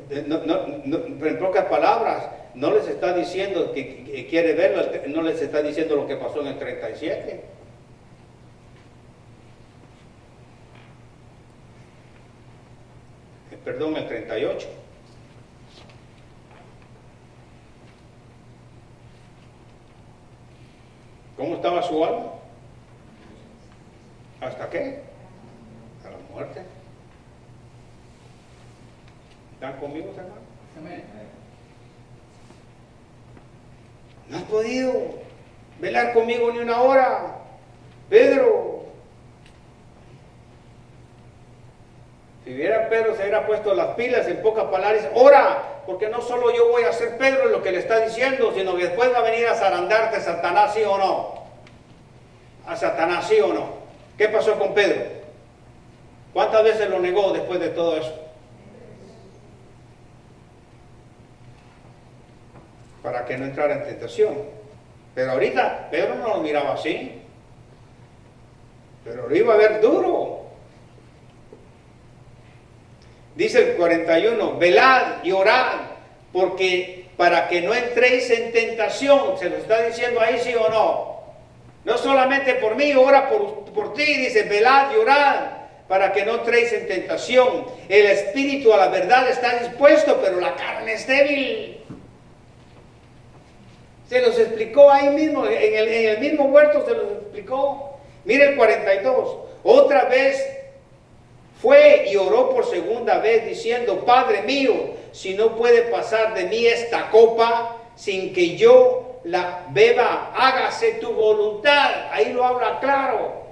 en pocas palabras, no les está diciendo que quiere verlo, no les está diciendo lo que pasó en el 37. Perdón, el 38. ¿Cómo estaba su alma? ¿Hasta qué? A la muerte. ¿Están conmigo, hermano?
Amén.
No has podido velar conmigo ni una hora, Pedro. Si hubiera Pedro se hubiera puesto las pilas, en pocas palabras, ora, porque no solo yo voy a ser Pedro en lo que le está diciendo, sino que después va a venir a zarandarte Satanás, sí o no. A Satanás, sí o no. ¿Qué pasó con Pedro? ¿Cuántas veces lo negó después de todo eso? Para que no entrara en tentación. Pero ahorita Pedro no lo miraba así. Pero lo iba a ver duro. Dice el 41, velad y orad, porque para que no entréis en tentación, se lo está diciendo ahí, sí o no. No solamente por mí, ora por ti, dice, velad y orad, para que no entréis en tentación. El espíritu a la verdad está dispuesto, pero la carne es débil. Se los explicó ahí mismo, en el mismo huerto se los explicó. Mire el 42, otra vez fue y oró por segunda vez diciendo, Padre mío, si no puede pasar de mí esta copa sin que yo la beba, hágase tu voluntad. Ahí lo habla claro.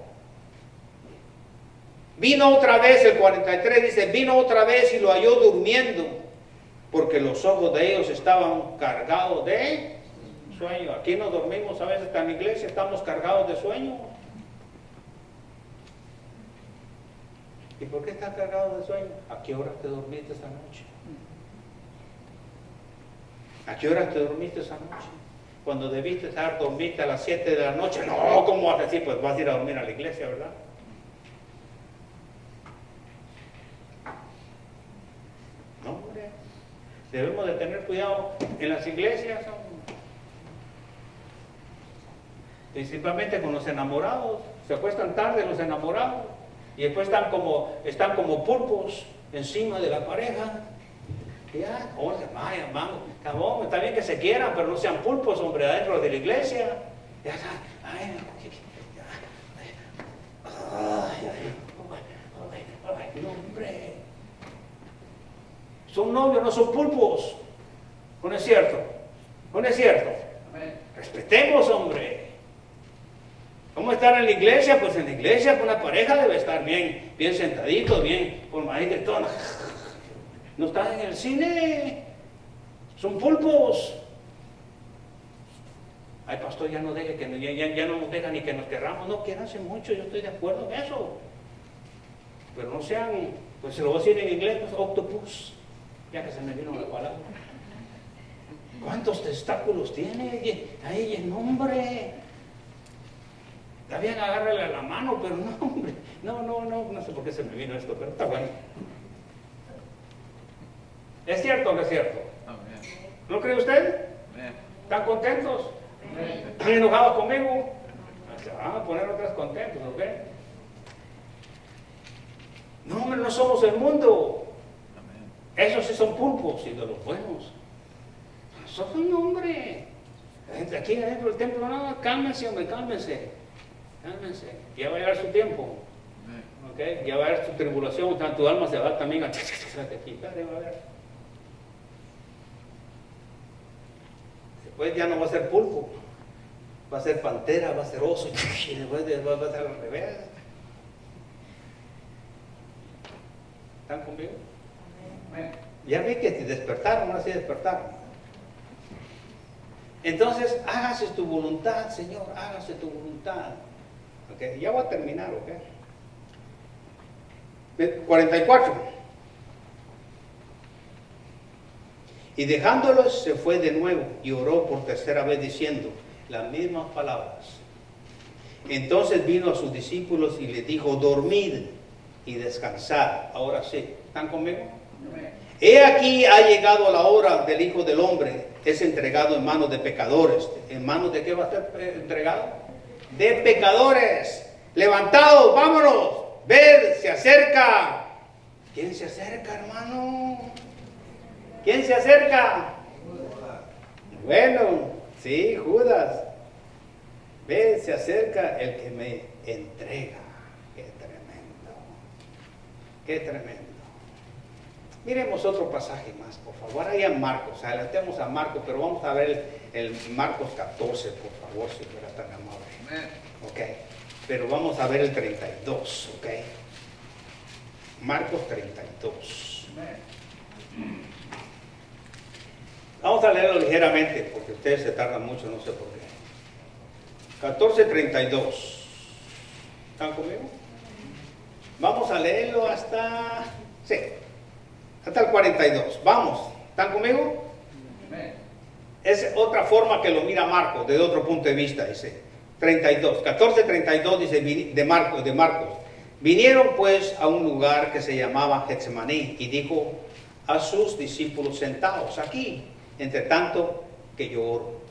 Vino otra vez, el 43 dice, vino otra vez y lo halló durmiendo, porque los ojos de ellos estaban cargados de sueño. Aquí nos dormimos a veces, en la iglesia estamos cargados de sueño. ¿Y por qué estás cargado de sueño? ¿A qué hora te dormiste esa noche? ¿A qué hora te dormiste esa noche? Cuando debiste estar, dormiste a las 7 de la noche. No, ¿cómo vas a decir? Pues vas a ir a dormir a la iglesia, ¿verdad? No, hombre. Debemos de tener cuidado en las iglesias. Principalmente con los enamorados. Se acuestan tarde los enamorados. Y después están como pulpos encima de la pareja. Ya, hombre, hermano, está bien que se quieran, pero no sean pulpos, hombre, adentro de la iglesia. Ya está, no, hombre. Son novios, no son pulpos. ¿No es cierto? ¿No es cierto? Respetemos, hombre. ¿Cómo estar en la iglesia? Pues en la iglesia con la pareja debe estar bien sentadito, bien formadito y todo. No están en el cine, son pulpos. Ay, pastor, ya no deje que ya no nos deja ni que nos querramos. No, quiéranse mucho, yo estoy de acuerdo en eso. Pero no sean, pues se lo voy a decir en inglés, pues, octopus, ya que se me vino la palabra. ¿Cuántos testáculos tiene? Ahí el hombre. Está bien, agárrale a la mano, pero no, hombre. No sé por qué se me vino esto, pero está bueno. ¿Es cierto o no es cierto? ¿No cree usted? ¿Están contentos? ¿Están enojados conmigo? Se van a poner otras contentos, ¿ok? No, hombre, no somos el mundo. Esos sí son pulpos y de los buenos. Nosotros no, hombre. Aquí adentro del templo, no, cálmense, hombre, cálmense. Ya va a llegar su tiempo. ¿Okay? Ya va a haber su tribulación, tu alma se va también a aquí, va a ver. Después ya no va a ser pulpo, va a ser pantera, va a ser oso, y después va a ser al revés. ¿Están conmigo? Ya ve que te despertaron, ahora sí despertaron. Entonces, hágase tu voluntad, Señor, hágase tu voluntad. Okay, ya voy a terminar, ¿ok? 44. Y dejándolos se fue de nuevo y oró por tercera vez diciendo las mismas palabras. Entonces vino a sus discípulos y les dijo, dormid y descansad. Ahora sí, ¿están conmigo? He aquí ha llegado la hora del Hijo del Hombre, es entregado en manos de pecadores. ¿En manos de qué va a ser entregado? De pecadores. Levantados, vámonos. Ved, se acerca. ¿Quién se acerca, hermano? ¿Quién se acerca? Bueno, sí, Judas. Ved, se acerca el que me entrega. Qué tremendo. Qué tremendo. Miremos otro pasaje más, por favor. Ahí en Marcos, adelantemos a Marcos, pero vamos a ver el Marcos 14, por favor, si fuera tan amable. Ok, pero vamos a ver el 32, ok. Marcos 32. Vamos a leerlo ligeramente, porque ustedes se tardan mucho, no sé por qué. 14:32. ¿Están conmigo? Vamos a leerlo hasta... Sí. Hasta el 42. Vamos, ¿están conmigo? Es otra forma que lo mira Marcos, desde otro punto de vista, dice. 32, 14:32 dice de Marcos. Vinieron pues a un lugar que se llamaba Getsemaní y dijo a sus discípulos, sentaos aquí, entre tanto que yo oro.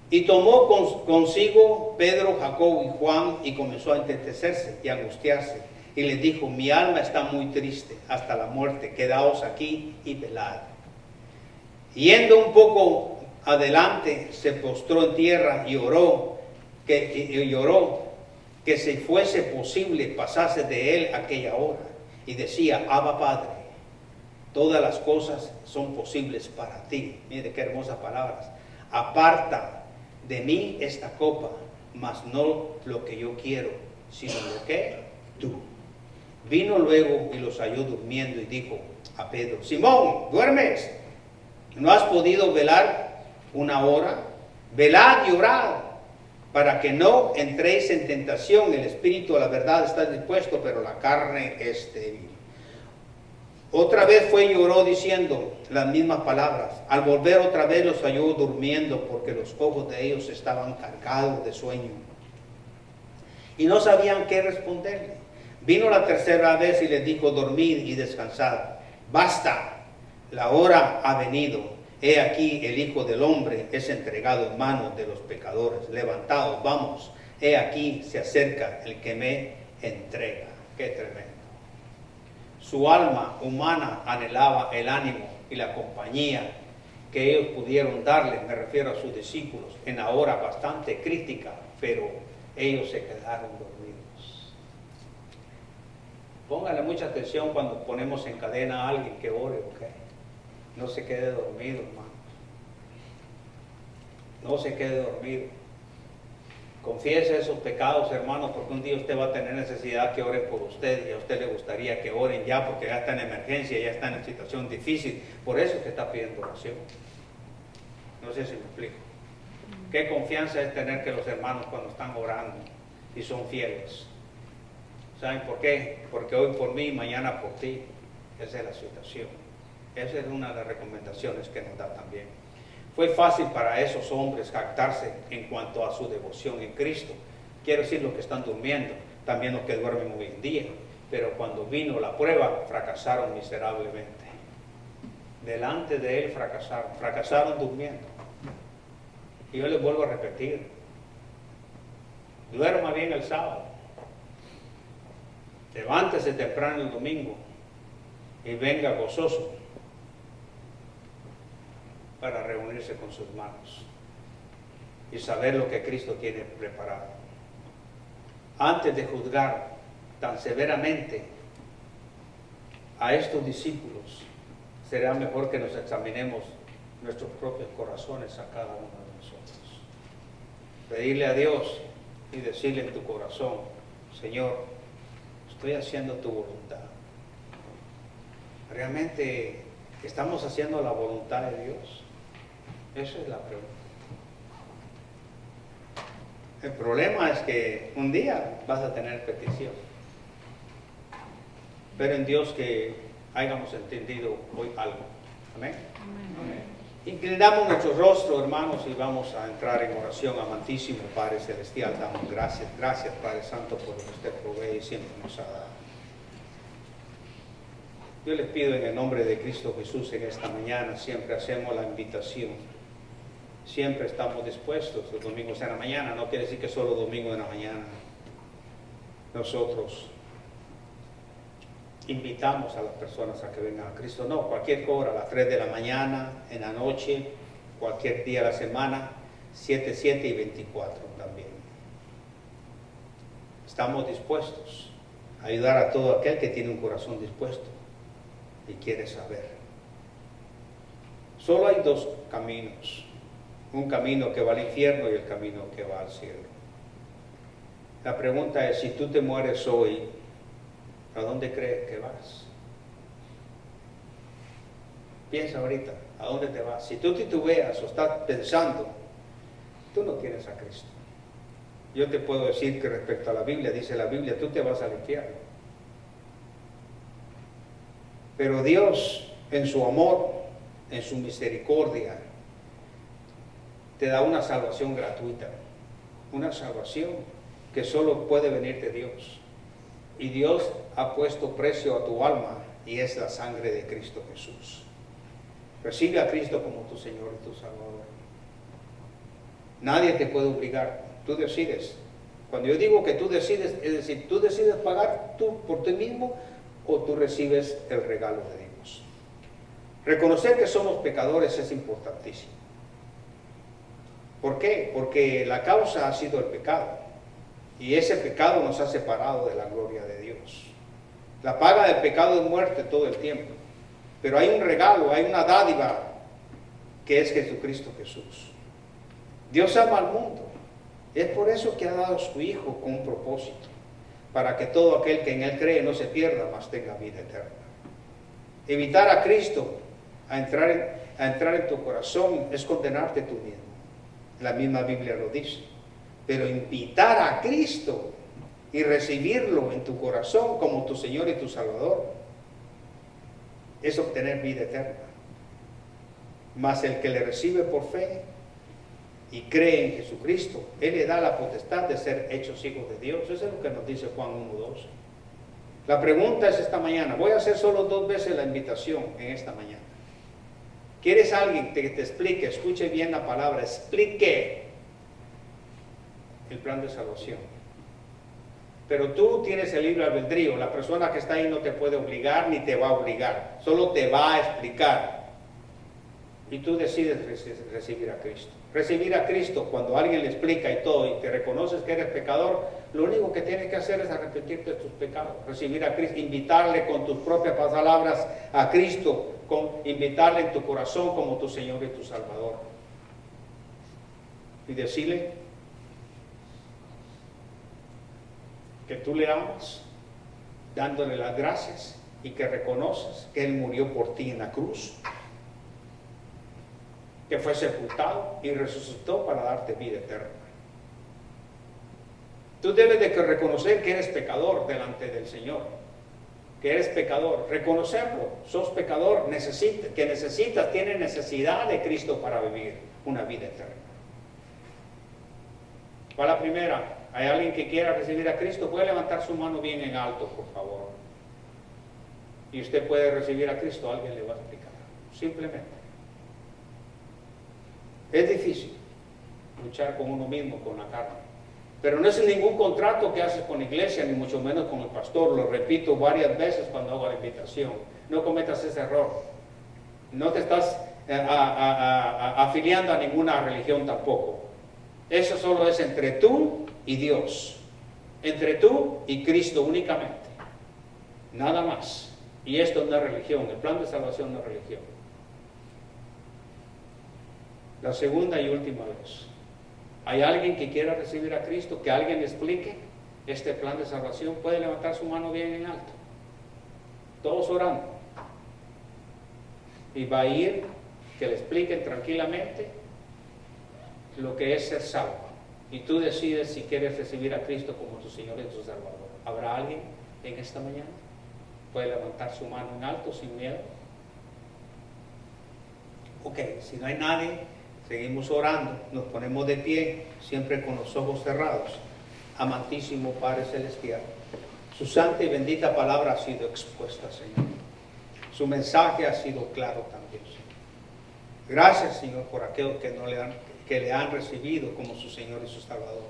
Y tomó consigo Pedro, Jacobo y Juan y comenzó a entristecerse y a angustiarse. Y les dijo, mi alma está muy triste hasta la muerte, quedaos aquí y velad. Yendo un poco adelante, se postró en tierra y lloró que si fuese posible pasase de él aquella hora. Y decía, Abba Padre, todas las cosas son posibles para ti. Mire qué hermosas palabras. Aparta de mí esta copa, mas no lo que yo quiero, sino lo que tú. Vino luego y los halló durmiendo y dijo a Pedro, Simón, ¿duermes? ¿No has podido velar una hora? Velad y orad, para que no entréis en tentación. El espíritu a la verdad está dispuesto, pero la carne es débil. Otra vez fue y oró diciendo las mismas palabras. Al volver otra vez los halló durmiendo, porque los ojos de ellos estaban cargados de sueño. Y no sabían qué responderle. Vino la tercera vez y les dijo, dormid y descansad. Basta, la hora ha venido. He aquí el Hijo del Hombre es entregado en manos de los pecadores. Levantaos, vamos. He aquí se acerca el que me entrega. Qué tremendo. Su alma humana anhelaba el ánimo y la compañía que ellos pudieron darle, me refiero a sus discípulos, en la hora bastante crítica, pero ellos se quedaron dormidos. Póngale mucha atención cuando ponemos en cadena a alguien que ore, ¿ok? No se quede dormido, hermano. No se quede dormido. Confiese esos pecados, hermano, porque un día usted va a tener necesidad que oren por usted y a usted le gustaría que oren ya porque ya está en emergencia, ya está en situación difícil. Por eso es que está pidiendo oración. No sé si me explico. Qué confianza es tener que los hermanos cuando están orando y son fieles. ¿Saben por qué? Porque hoy por mí, mañana por ti. Esa es la situación. Esa es una de las recomendaciones que nos da también. Fue fácil para esos hombres jactarse en cuanto a su devoción en Cristo. Quiero decir, los que están durmiendo, también los que duermen hoy en día. Pero cuando vino la prueba, fracasaron miserablemente. Delante de Él fracasaron durmiendo. Y yo les vuelvo a repetir, duerma bien el sábado, levántese temprano el domingo y venga gozoso para reunirse con sus manos y saber lo que Cristo tiene preparado. Antes de juzgar tan severamente a estos discípulos, será mejor que nos examinemos nuestros propios corazones a cada uno de nosotros. Pedirle a Dios y decirle en tu corazón, Señor, estoy haciendo tu voluntad. ¿Realmente estamos haciendo la voluntad de Dios? Esa es la pregunta. El problema es que un día vas a tener petición. Pero en Dios que hayamos entendido hoy algo. Amén. Amén. Inclinamos nuestro rostro, hermanos, y vamos a entrar en oración. Amantísimo Padre Celestial, damos gracias. Gracias, Padre Santo, por lo que usted provee y siempre nos ha dado. Yo les pido en el nombre de Cristo Jesús en esta mañana, siempre hacemos la invitación. Siempre estamos dispuestos, los domingos en la mañana, no quiere decir que solo domingo en la mañana. Nosotros invitamos a las personas a que vengan a Cristo. No, cualquier hora, a las 3 de la mañana, en la noche, cualquier día de la semana, 7, 7 y 24 también. Estamos dispuestos a ayudar a todo aquel que tiene un corazón dispuesto y quiere saber. Solo hay dos caminos. Un camino que va al infierno y el camino que va al cielo. La pregunta es, si tú te mueres hoy, ¿a dónde crees que vas? Piensa ahorita, ¿a dónde te vas? Si tú titubeas o estás pensando, tú no tienes a Cristo. Yo te puedo decir que respecto a la Biblia, dice la Biblia, tú te vas al infierno. Pero Dios, en su amor, en su misericordia, te da una salvación gratuita, una salvación que solo puede venir de Dios. Y Dios ha puesto precio a tu alma y es la sangre de Cristo Jesús. Recibe a Cristo como tu Señor y tu Salvador. Nadie te puede obligar, tú decides. Cuando yo digo que tú decides, es decir, tú decides pagar tú por ti mismo o tú recibes el regalo de Dios. Reconocer que somos pecadores es importantísimo. ¿Por qué? Porque la causa ha sido el pecado. Y ese pecado nos ha separado de la gloria de Dios. La paga del pecado es muerte todo el tiempo. Pero hay un regalo, hay una dádiva que es Jesucristo Jesús. Dios ama al mundo. Es por eso que ha dado a su Hijo con un propósito. Para que todo aquel que en Él cree no se pierda, mas tenga vida eterna. Evitar a Cristo a entrar en tu corazón es condenarte tú mismo. La misma Biblia lo dice. Pero invitar a Cristo y recibirlo en tu corazón como tu Señor y tu Salvador es obtener vida eterna. Mas el que le recibe por fe y cree en Jesucristo, Él le da la potestad de ser hechos hijos de Dios. Eso es lo que nos dice Juan 1:12. La pregunta es esta mañana, voy a hacer solo 2 veces la invitación en esta mañana. ¿Quieres alguien que te explique? Escuche bien la palabra, explique el plan de salvación. Pero tú tienes el libre albedrío. La persona que está ahí no te puede obligar ni te va a obligar. Solo te va a explicar. Y tú decides recibir a Cristo. Recibir a Cristo, cuando alguien le explica y todo, y te reconoces que eres pecador, lo único que tienes que hacer es arrepentirte de tus pecados. Recibir a Cristo, invitarle con tus propias palabras a Cristo, invitarle en tu corazón como tu Señor y tu Salvador. Y decirle que tú le amas, dándole las gracias y que reconoces que Él murió por ti en la cruz, que fue sepultado y resucitó para darte vida eterna. Tú debes de reconocer que eres pecador delante del Señor, que eres pecador, reconocerlo, sos pecador, tienes necesidad de Cristo para vivir una vida eterna. ¿Cuál es la primera? ¿Hay alguien que quiera recibir a Cristo? Puede levantar su mano bien en alto, por favor. Y usted puede recibir a Cristo, alguien le va a explicar. Simplemente. Es difícil luchar con uno mismo, con la carne. Pero no es ningún contrato que haces con la iglesia, ni mucho menos con el pastor. Lo repito varias veces cuando hago la invitación. No cometas ese error. No te estás afiliando a ninguna religión tampoco. Eso solo es entre tú y Dios. Entre tú y Cristo únicamente. Nada más. Y esto no es religión. El plan de salvación no es religión. La segunda y última vez. ¿Hay alguien que quiera recibir a Cristo? Que alguien le explique este plan de salvación. Puede levantar su mano bien en alto. Todos orando. Y va a ir, que le expliquen tranquilamente lo que es ser salvo. Y tú decides si quieres recibir a Cristo como tu Señor y tu Salvador. ¿Habrá alguien en esta mañana? Puede levantar su mano en alto sin miedo. Ok, si no hay nadie, seguimos orando, nos ponemos de pie, siempre con los ojos cerrados. Amantísimo Padre Celestial, su santa y bendita palabra ha sido expuesta, Señor. Su mensaje ha sido claro también, Señor. Gracias, Señor, por aquellos que le han recibido como su Señor y su Salvador.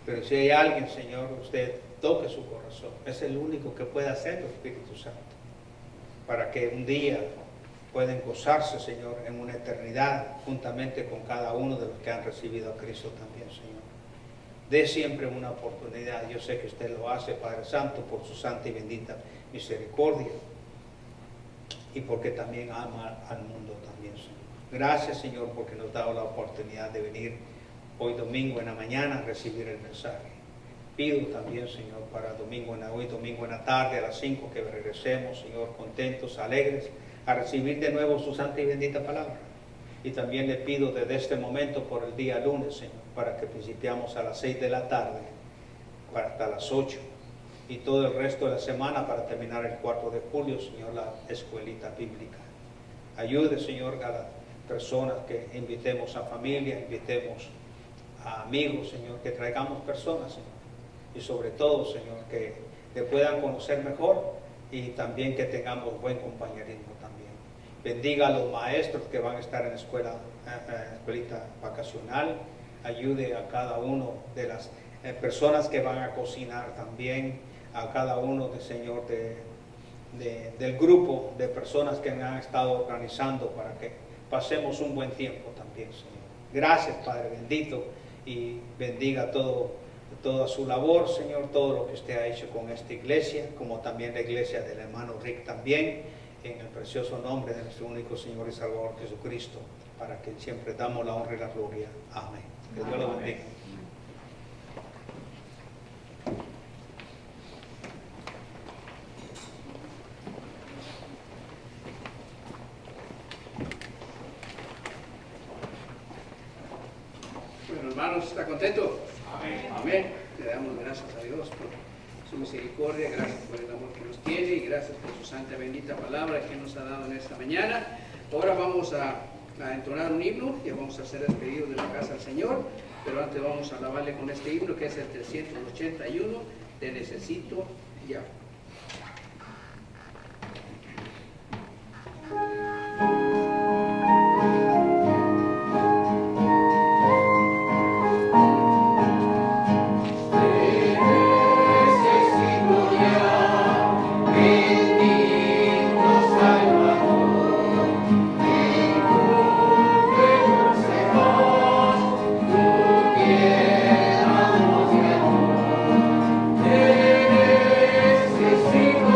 Pero si hay alguien, Señor, usted toque su corazón. Es el único que puede hacerlo, Espíritu Santo, para que un día pueden gozarse, Señor, en una eternidad, juntamente con cada uno de los que han recibido a Cristo también, Señor. Dé siempre una oportunidad. Yo sé que usted lo hace, Padre Santo, por su santa y bendita misericordia y porque también ama al mundo también, Señor. Gracias, Señor, porque nos ha dado la oportunidad de venir hoy domingo en la mañana a recibir el mensaje. Pido también, Señor, para hoy domingo en la tarde a las 5 que regresemos, Señor, contentos, alegres, a recibir de nuevo su santa y bendita palabra. Y también le pido desde este momento por el día lunes, Señor, para que principiamos a las 6 de la tarde, hasta las 8, y todo el resto de la semana para terminar el 4 de julio, Señor, la escuelita bíblica. Ayude, Señor, a las personas que invitemos a familia, invitemos a amigos, Señor, que traigamos personas, Señor. Y sobre todo, Señor, que te puedan conocer mejor y también que tengamos buen compañerismo también. Bendiga a los maestros que van a estar en la escuelita vacacional. Ayude a cada uno de las personas que van a cocinar también, a cada uno, Señor, del grupo de personas que me han estado organizando para que pasemos un buen tiempo también, Señor. Gracias, Padre bendito, y bendiga toda su labor, Señor, todo lo que usted ha hecho con esta iglesia, como también la iglesia del hermano Rick también, en el precioso nombre de nuestro único Señor y Salvador Jesucristo, para que siempre damos la honra y la gloria. Amén. Que Dios lo bendiga.
Bueno, hermanos, ¿está contento? Amén. Amén. Le damos gracias a Dios por su misericordia, gracias por el amor que nos tiene y gracias por su santa bendita palabra que nos ha dado en esta mañana. Ahora vamos a entonar un himno y vamos a hacer despedidos de la casa del Señor, pero antes vamos a alabarle con este himno que es el 381, Te necesito ya.
Necesito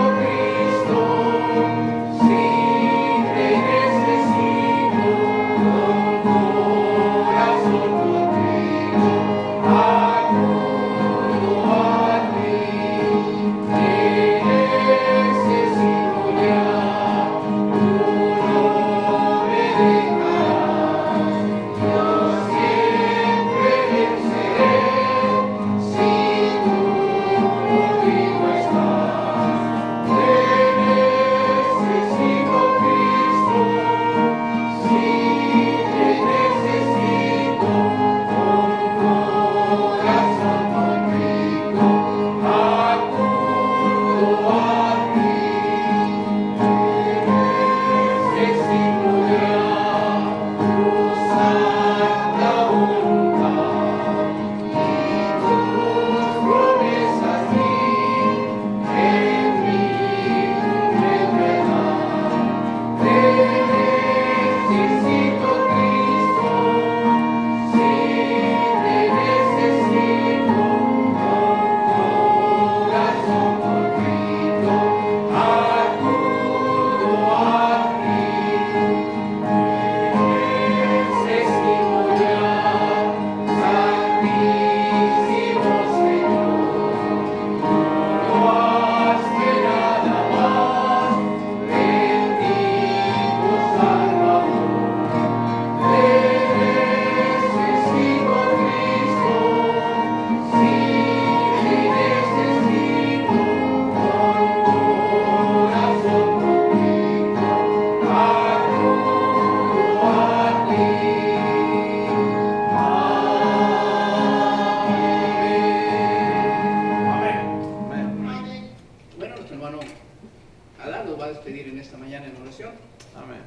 Amén.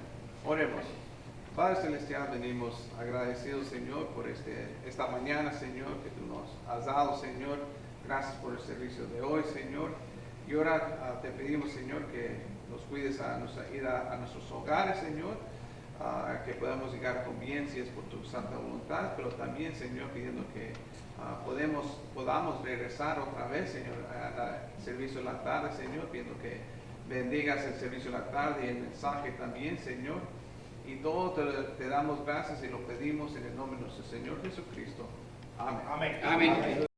Oremos. Padre Celestial, venimos agradecidos, Señor, por esta mañana, Señor, que tú nos has dado, Señor. Gracias por el servicio de hoy, Señor. Y ahora te pedimos, Señor, que nos cuides a nuestra ida a nuestros hogares, Señor, que podamos llegar con bien si es por tu santa voluntad, pero también, Señor, pidiendo que podamos regresar otra vez, Señor, al servicio de la tarde, Señor, pidiendo que bendigas el servicio de la tarde y el mensaje también, Señor. Y todo te damos gracias y lo pedimos en el nombre de nuestro Señor Jesucristo. Amén.
Amén.